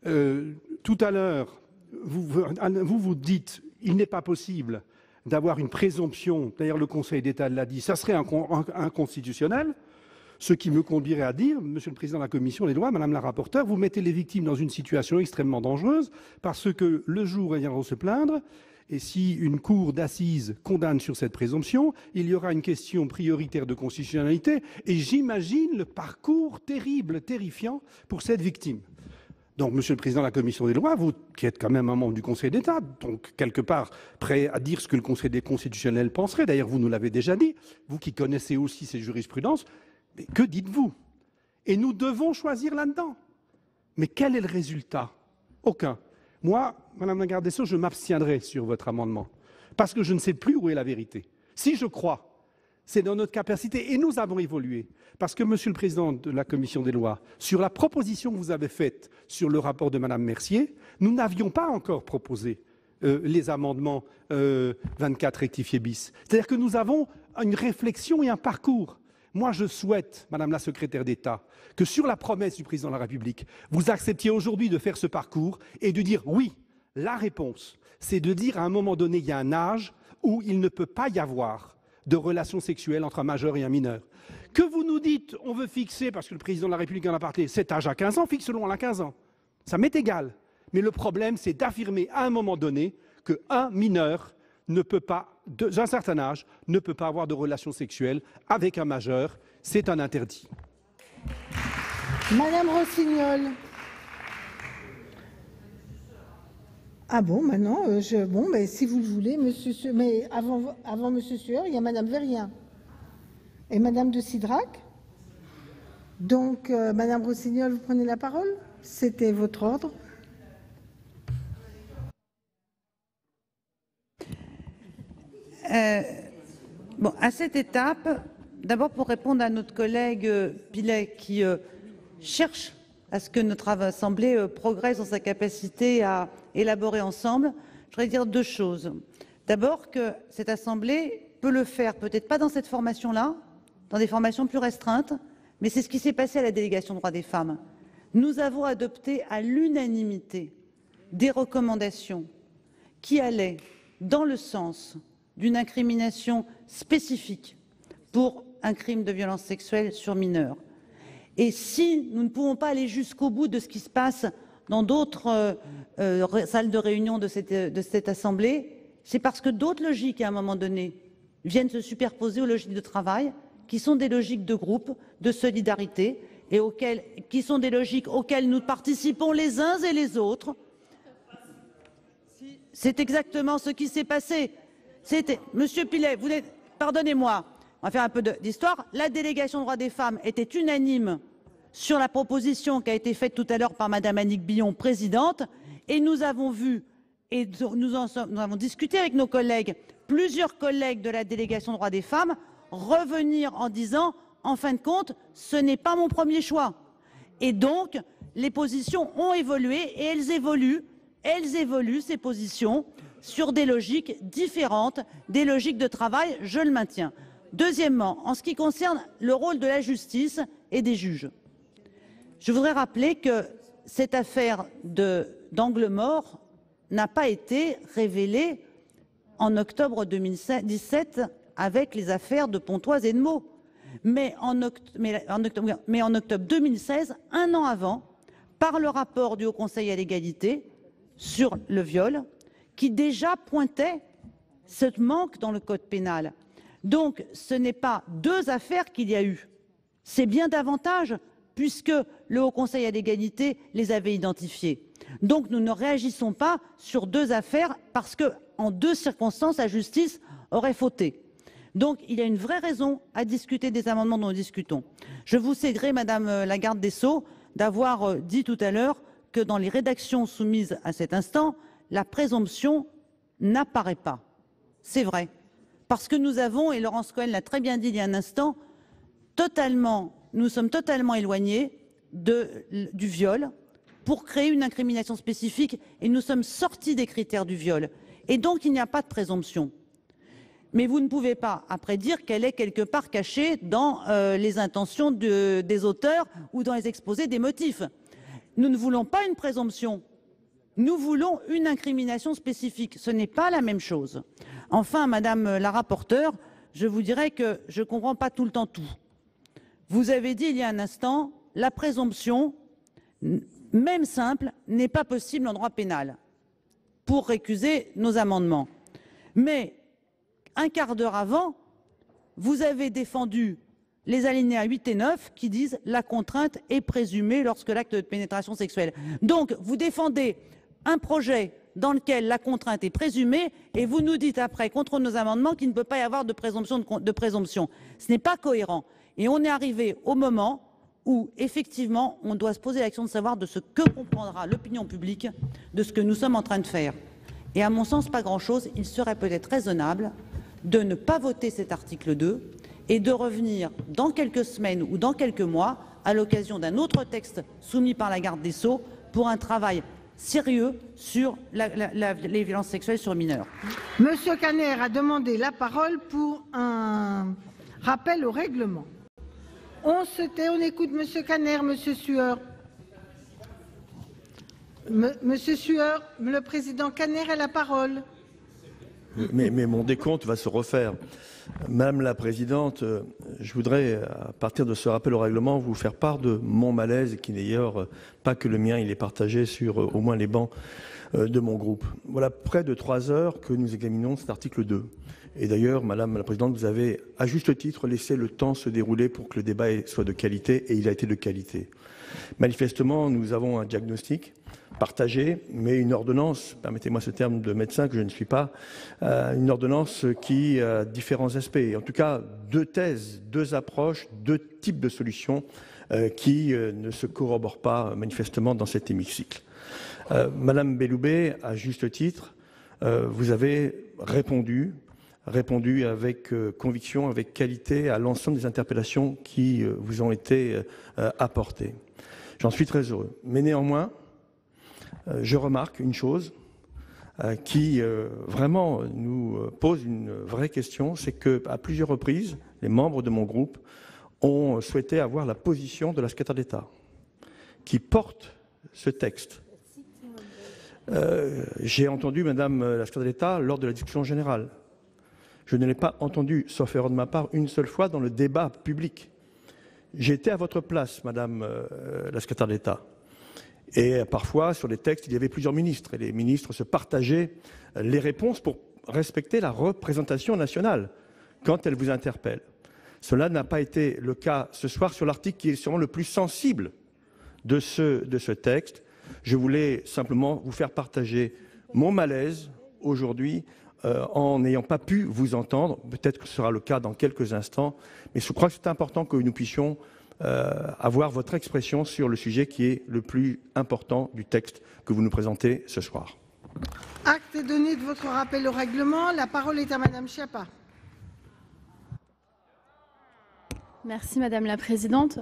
Tout à l'heure, vous dites il n'est pas possible d'avoir une présomption, d'ailleurs le Conseil d'État l'a dit, ça serait inconstitutionnel, ce qui me conduirait à dire, Monsieur le Président de la Commission des lois, Madame la rapporteure, vous mettez les victimes dans une situation extrêmement dangereuse parce que le jour où elles viendront se plaindre, et si une cour d'assises condamne sur cette présomption, il y aura une question prioritaire de constitutionnalité et j'imagine le parcours terrible, terrifiant pour cette victime. Donc, Monsieur le Président de la Commission des lois, vous qui êtes quand même un membre du Conseil d'État, donc quelque part prêt à dire ce que le Conseil constitutionnel penserait, d'ailleurs vous nous l'avez déjà dit, vous qui connaissez aussi ces jurisprudences, mais que dites-vous? Et nous devons choisir là-dedans. Mais quel est le résultat? Aucun. Moi, Madame la garde des Sceaux, je m'abstiendrai sur votre amendement, parce que je ne sais plus où est la vérité. Si je crois, c'est dans notre capacité, et nous avons évolué, parce que, Monsieur le Président de la Commission des lois, sur la proposition que vous avez faite sur le rapport de Madame Mercier, nous n'avions pas encore proposé les amendements 24 rectifiés bis. C'est-à-dire que nous avons une réflexion et un parcours. Moi, je souhaite, Madame la secrétaire d'État, que sur la promesse du Président de la République, vous acceptiez aujourd'hui de faire ce parcours et de dire oui, la réponse, c'est de dire à un moment donné, il y a un âge où il ne peut pas y avoir de relations sexuelles entre un majeur et un mineur. Que vous nous dites, on veut fixer, parce que le Président de la République en a parlé, cet âge à 15 ans, fixe-le à 15 ans. Ça m'est égal. Mais le problème, c'est d'affirmer à un moment donné qu'un mineur ne peut pas, d'un certain âge, ne peut pas avoir de relations sexuelles avec un majeur. C'est un interdit.
Madame Rossignol. Ah bon, maintenant, bon, mais si vous le voulez, monsieur, mais avant monsieur Sueur, il y a Madame Verrien et Madame de Cidrac. Donc, Madame Rossignol, vous prenez la parole. C'était votre ordre.
Bon, à cette étape, d'abord pour répondre à notre collègue Pillet qui cherche à ce que notre Assemblée progresse dans sa capacité à élaborer ensemble, je voudrais dire 2 choses. D'abord que cette Assemblée peut le faire, peut-être pas dans cette formation-là, dans des formations plus restreintes, mais c'est ce qui s'est passé à la délégation des droits des femmes. Nous avons adopté à l'unanimité des recommandations qui allaient dans le sens d'une incrimination spécifique pour un crime de violence sexuelle sur mineur. Et si nous ne pouvons pas aller jusqu'au bout de ce qui se passe dans d'autres salles de réunion de cette Assemblée, c'est parce que d'autres logiques, à un moment donné, viennent se superposer aux logiques de travail, qui sont des logiques de groupe, de solidarité, et qui sont des logiques auxquelles nous participons les uns et les autres. C'est exactement ce qui s'est passé. Monsieur Pillet, pardonnez-moi, on va faire un peu d'histoire. La délégation des droits des femmes était unanime sur la proposition qui a été faite tout à l'heure par Madame Annick Billon, présidente, et nous avons vu et nous avons discuté avec nos collègues, plusieurs collègues de la délégation des droits des femmes, revenir en disant, en fin de compte, ce n'est pas mon premier choix. Et donc, les positions ont évolué et elles évoluent ces positions sur des logiques différentes, des logiques de travail, je le maintiens. Deuxièmement, en ce qui concerne le rôle de la justice et des juges, Je voudrais rappeler que cette affaire d'angle mort n'a pas été révélée en octobre 2017 avec les affaires de Pontoise et de Meaux. Mais en octobre 2016, un an avant, par le rapport du Haut Conseil à l'égalité sur le viol, qui déjà pointait ce manque dans le code pénal. Donc ce n'est pas deux affaires qu'il y a eu, c'est bien davantage, puisque le Haut Conseil à l'égalité les avait identifiées. Donc nous ne réagissons pas sur deux affaires parce qu'en deux circonstances, la justice aurait fauté. Donc il y a une vraie raison à discuter des amendements dont nous discutons. Je vous sais gré, Madame la garde des Sceaux, d'avoir dit tout à l'heure que dans les rédactions soumises à cet instant, la présomption n'apparaît pas. C'est vrai. Parce que nous avons, et Laurence Cohen l'a très bien dit il y a un instant, nous sommes totalement éloignés du viol pour créer une incrimination spécifique et nous sommes sortis des critères du viol. Et donc il n'y a pas de présomption. Mais vous ne pouvez pas après dire qu'elle est quelque part cachée dans les intentions des auteurs ou dans les exposés des motifs. Nous ne voulons pas une présomption. Nous voulons une incrimination spécifique. Ce n'est pas la même chose. Enfin, Madame la rapporteure, je vous dirais que je ne comprends pas tout le temps tout. Vous avez dit il y a un instant, la présomption, même simple, n'est pas possible en droit pénal pour récuser nos amendements. Mais un quart d'heure avant, vous avez défendu les alinéas 8 et 9 qui disent « la contrainte est présumée lorsque l'acte de pénétration sexuelle ». Donc, vous défendez un projet dans lequel la contrainte est présumée et vous nous dites après, contre nos amendements, qu'il ne peut pas y avoir de présomption. Ce n'est pas cohérent. Et on est arrivé au moment où, effectivement, on doit se poser l'action de savoir de ce que comprendra l'opinion publique de ce que nous sommes en train de faire. Et à mon sens, pas grand-chose. Il serait peut-être raisonnable de ne pas voter cet article 2 et de revenir dans quelques semaines ou dans quelques mois à l'occasion d'un autre texte soumis par la garde des Sceaux pour un travail sérieux sur les violences sexuelles sur mineurs.
Monsieur Caner a demandé la parole pour un rappel au règlement. On se tait, on écoute Monsieur Caner, Monsieur Sueur. Monsieur Sueur, le président Caner a la parole.
Mais mon décompte va se refaire. Madame la Présidente, je voudrais, à partir de ce rappel au règlement, vous faire part de mon malaise, qui n'est d'ailleurs pas que le mien, il est partagé sur au moins les bancs de mon groupe. Voilà près de 3 heures que nous examinons cet article 2. Et d'ailleurs, Madame la Présidente, vous avez à juste titre laissé le temps se dérouler pour que le débat soit de qualité, et il a été de qualité. Manifestement, nous avons un diagnostic partagé, mais une ordonnance, permettez-moi ce terme de médecin que je ne suis pas, une ordonnance qui a différents aspects. En tout cas, 2 thèses, 2 approches, 2 types de solutions qui ne se corroborent pas manifestement dans cet hémicycle. Madame Belloubet, à juste titre, vous avez répondu avec conviction, avec qualité à l'ensemble des interpellations qui vous ont été apportées. J'en suis très heureux. Mais néanmoins, je remarque une chose qui vraiment nous pose une vraie question, c'est qu'à plusieurs reprises, les membres de mon groupe ont souhaité avoir la position de la secrétaire d'État qui porte ce texte. J'ai entendu Madame la secrétaire d'État lors de la discussion générale. Je ne l'ai pas entendu, sauf erreur de ma part, une seule fois dans le débat public. J'étais à votre place, Madame la secrétaire d'État. Et parfois, sur les textes, il y avait plusieurs ministres. Et les ministres se partageaient les réponses pour respecter la représentation nationale quand elle vous interpelle. Cela n'a pas été le cas ce soir sur l'article qui est sûrement le plus sensible de ce texte. Je voulais simplement vous faire partager mon malaise aujourd'hui en n'ayant pas pu vous entendre. Peut-être que ce sera le cas dans quelques instants. Mais je crois que c'est important que nous puissions avoir votre expression sur le sujet qui est le plus important du texte que vous nous présentez ce soir.
Acte est donné de votre rappel au règlement. La parole est à Madame Schiappa.
Merci Madame la Présidente.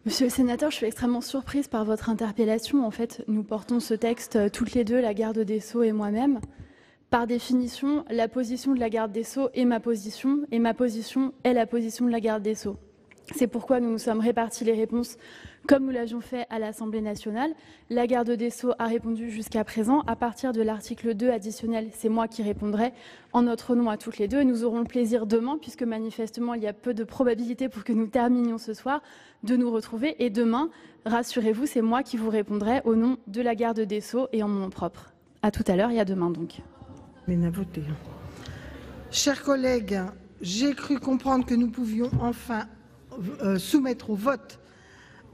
Monsieur le sénateur, je suis extrêmement surprise par votre interpellation. En fait, nous portons ce texte toutes les deux, la garde des Sceaux et moi-même. Par définition, la position de la garde des Sceaux est ma position, et ma position est la position de la garde des Sceaux. C'est pourquoi nous nous sommes répartis les réponses comme nous l'avions fait à l'Assemblée nationale. La garde des Sceaux a répondu jusqu'à présent. À partir de l'article 2 additionnel, c'est moi qui répondrai en notre nom à toutes les deux. Et nous aurons le plaisir demain, puisque manifestement il y a peu de probabilité pour que nous terminions ce soir, de nous retrouver. Et demain, rassurez-vous, c'est moi qui vous répondrai au nom de la garde des Sceaux et en mon nom propre. À tout à l'heure et à demain donc.
Chers collègues, j'ai cru comprendre que nous pouvions enfin soumettre au vote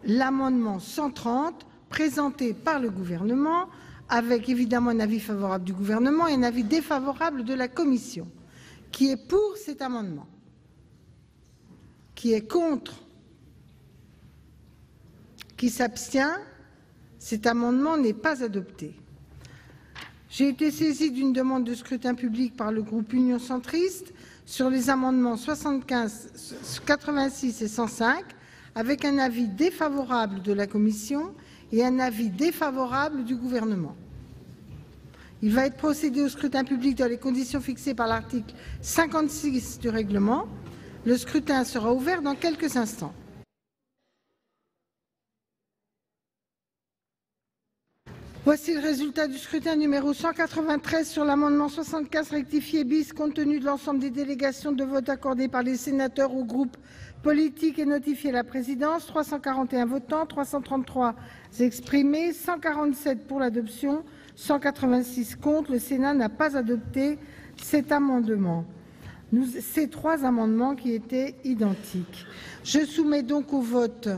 l'amendement 130 présenté par le gouvernement, avec évidemment un avis favorable du gouvernement et un avis défavorable de la commission. Qui est pour cet amendement? Qui est contre? Qui s'abstient? Cet amendement n'est pas adopté. J'ai été saisie d'une demande de scrutin public par le groupe Union centriste sur les amendements 75, 86 et 105, avec un avis défavorable de la commission et un avis défavorable du gouvernement. Il va être procédé au scrutin public dans les conditions fixées par l'article 56 du règlement. Le scrutin sera ouvert dans quelques instants. Voici le résultat du scrutin numéro 193 sur l'amendement 75 rectifié bis. Compte tenu de l'ensemble des délégations de vote accordées par les sénateurs aux groupes politiques et notifiées à la présidence, 341 votants, 333 exprimés, 147 pour l'adoption, 186 contre. Le Sénat n'a pas adopté cet amendement. Ces trois amendements qui étaient identiques. Je soumets donc au vote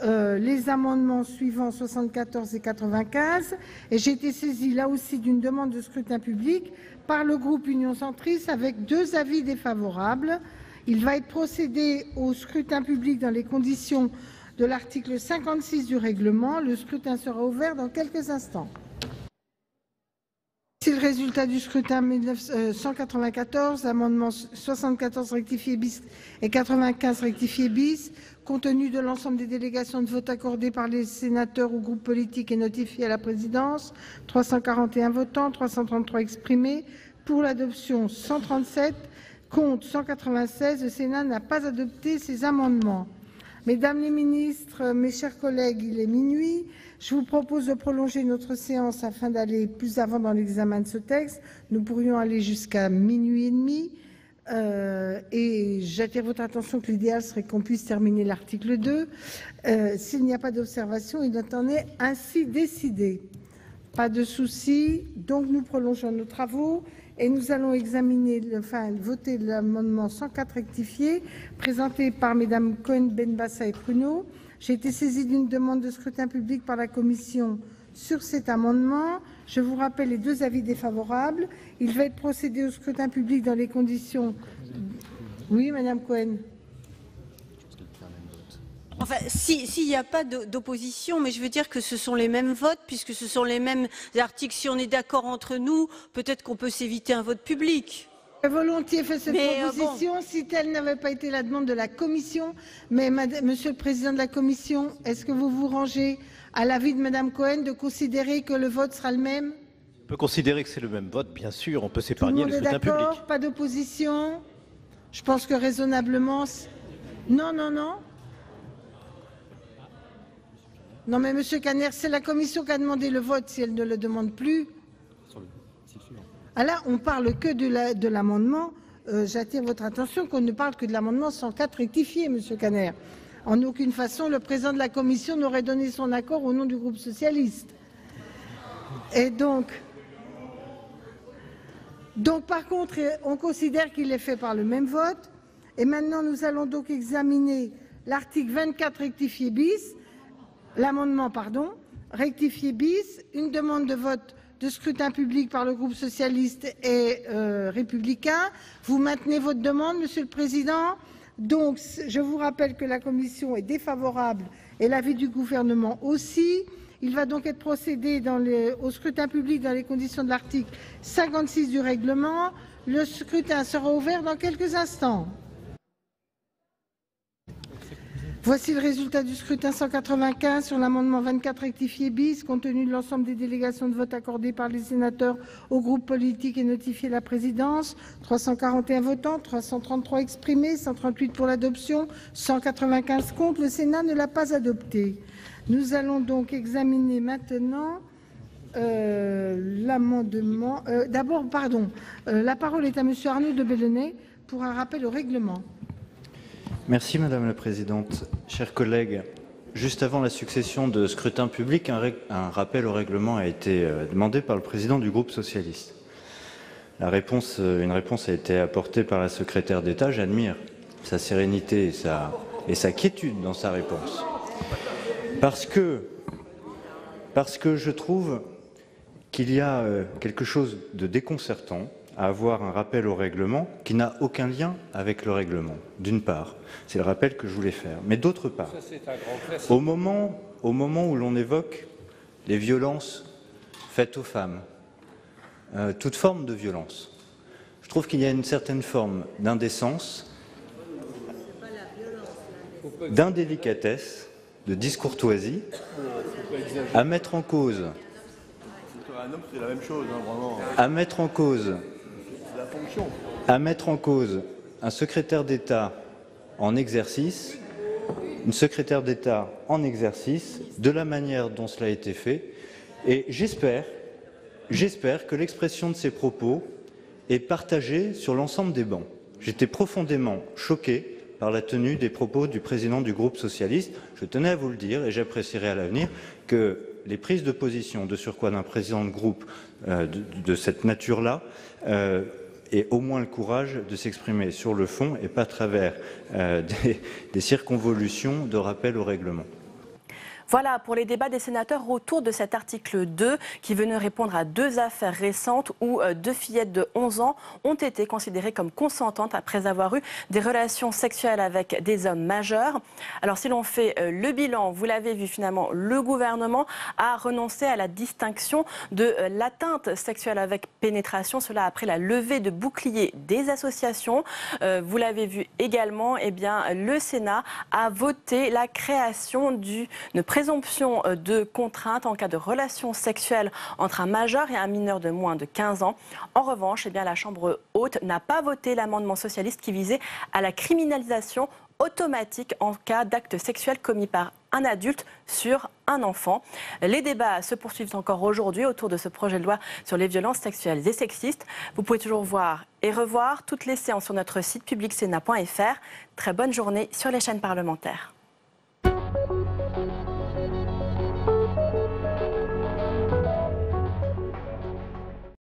les amendements suivants 74 et 95, et j'ai été saisie là aussi d'une demande de scrutin public par le groupe Union centriste avec deux avis défavorables. Il va être procédé au scrutin public dans les conditions de l'article 56 du règlement. Le scrutin sera ouvert dans quelques instants. C'est le résultat du scrutin 194, amendements 74 rectifié bis et 95 rectifié bis. Compte tenu de l'ensemble des délégations de vote accordées par les sénateurs ou groupes politiques et notifiées à la présidence, 341 votants, 333 exprimés, pour l'adoption 137, contre 196. Le Sénat n'a pas adopté ces amendements. Mesdames les ministres, mes chers collègues, il est minuit. Je vous propose de prolonger notre séance afin d'aller plus avant dans l'examen de ce texte. Nous pourrions aller jusqu'à minuit et demi. Et j'attire votre attention que l'idéal serait qu'on puisse terminer l'article 2. S'il n'y a pas d'observation, il en est ainsi décidé. Pas de souci. Donc nous prolongeons nos travaux et nous allons voter l'amendement 104 rectifié présenté par Mesdames Cohen, Benbassa et Pruneau. J'ai été saisie d'une demande de scrutin public par la commission sur cet amendement. Je vous rappelle les deux avis défavorables. Il va être procédé au scrutin public dans les conditions... Oui, Madame Cohen.
Enfin, s'il n'y a pas d'opposition, mais je veux dire que ce sont les mêmes votes, puisque ce sont les mêmes articles. Si on est d'accord entre nous, peut-être qu'on peut s'éviter un vote public.
J'ai volontiers fait cette proposition si telle n'avait pas été la demande de la Commission. Mais Monsieur le Président de la Commission, est-ce que vous vous rangez à l'avis de Madame Cohen de considérer que le vote sera le même?
On peut considérer que c'est le même vote, bien sûr. On peut s'épargner le scrutin public.
D'accord, pas d'opposition. Je pense que raisonnablement... Non. Non, mais Monsieur Caner, c'est la Commission qui a demandé le vote si elle ne le demande plus. Ah là, on parle que de l'amendement. J'attire votre attention qu'on ne parle que de l'amendement 104 rectifié, Monsieur Caner. En aucune façon, le président de la Commission n'aurait donné son accord au nom du groupe socialiste. Et donc, par contre, on considère qu'il est fait par le même vote. Et maintenant, nous allons donc examiner l'article 24 rectifié bis, l'amendement, rectifié bis, une demande de vote de scrutin public par le groupe socialiste et républicain. Vous maintenez votre demande, Monsieur le Président. Donc, je vous rappelle que la Commission est défavorable et l'avis du gouvernement aussi. Il va donc être procédé au scrutin public dans les conditions de l'article 56 du règlement. Le scrutin sera ouvert dans quelques instants. Voici le résultat du scrutin 195 sur l'amendement 24 rectifié bis. Compte tenu de l'ensemble des délégations de vote accordées par les sénateurs aux groupes politiques et notifiées à la présidence, 341 votants, 333 exprimés, 138 pour l'adoption, 195 contre. Le Sénat ne l'a pas adopté. Nous allons donc examiner maintenant l'amendement. D'abord, la parole est à Monsieur Arnaud de Belenet pour un rappel au règlement.
Merci Madame la Présidente. Chers collègues, juste avant la succession de scrutins publics, un rappel au règlement a été demandé par le président du groupe socialiste. Une réponse a été apportée par la secrétaire d'État. J'admire sa sérénité et sa quiétude dans sa réponse. Parce que je trouve qu'il y a quelque chose de déconcertant à avoir un rappel au règlement qui n'a aucun lien avec le règlement, d'une part. C'est le rappel que je voulais faire. Mais d'autre part, au moment où l'on évoque les violences faites aux femmes, toute forme de violence, je trouve qu'il y a une certaine forme d'indécence, d'indélicatesse, de discourtoisie à mettre en cause un secrétaire d'État en exercice, une secrétaire d'État en exercice, de la manière dont cela a été fait. Et j'espère que l'expression de ces propos est partagée sur l'ensemble des bancs. J'étais profondément choqué par la tenue des propos du président du groupe socialiste. Je tenais à vous le dire et j'apprécierais à l'avenir que les prises de position de surcroît d'un président de groupe de cette nature-là ait au moins le courage de s'exprimer sur le fond et pas à travers des circonvolutions de rappel au règlement.
Voilà pour les débats des sénateurs autour de cet article 2 qui venait répondre à 2 affaires récentes où 2 fillettes de 11 ans ont été considérées comme consentantes après avoir eu des relations sexuelles avec des hommes majeurs. Alors si l'on fait le bilan, vous l'avez vu finalement, le gouvernement a renoncé à la distinction de l'atteinte sexuelle avec pénétration, cela après la levée de boucliers des associations. Vous l'avez vu également, eh bien, le Sénat a voté la création d'une présomption de contrainte en cas de relation sexuelle entre un majeur et un mineur de moins de 15 ans. En revanche, eh bien, la Chambre haute n'a pas voté l'amendement socialiste qui visait à la criminalisation automatique en cas d'acte sexuel commis par un adulte sur un enfant. Les débats se poursuivent encore aujourd'hui autour de ce projet de loi sur les violences sexuelles et sexistes. Vous pouvez toujours voir et revoir toutes les séances sur notre site publicsénat.fr. Très bonne journée sur les chaînes parlementaires.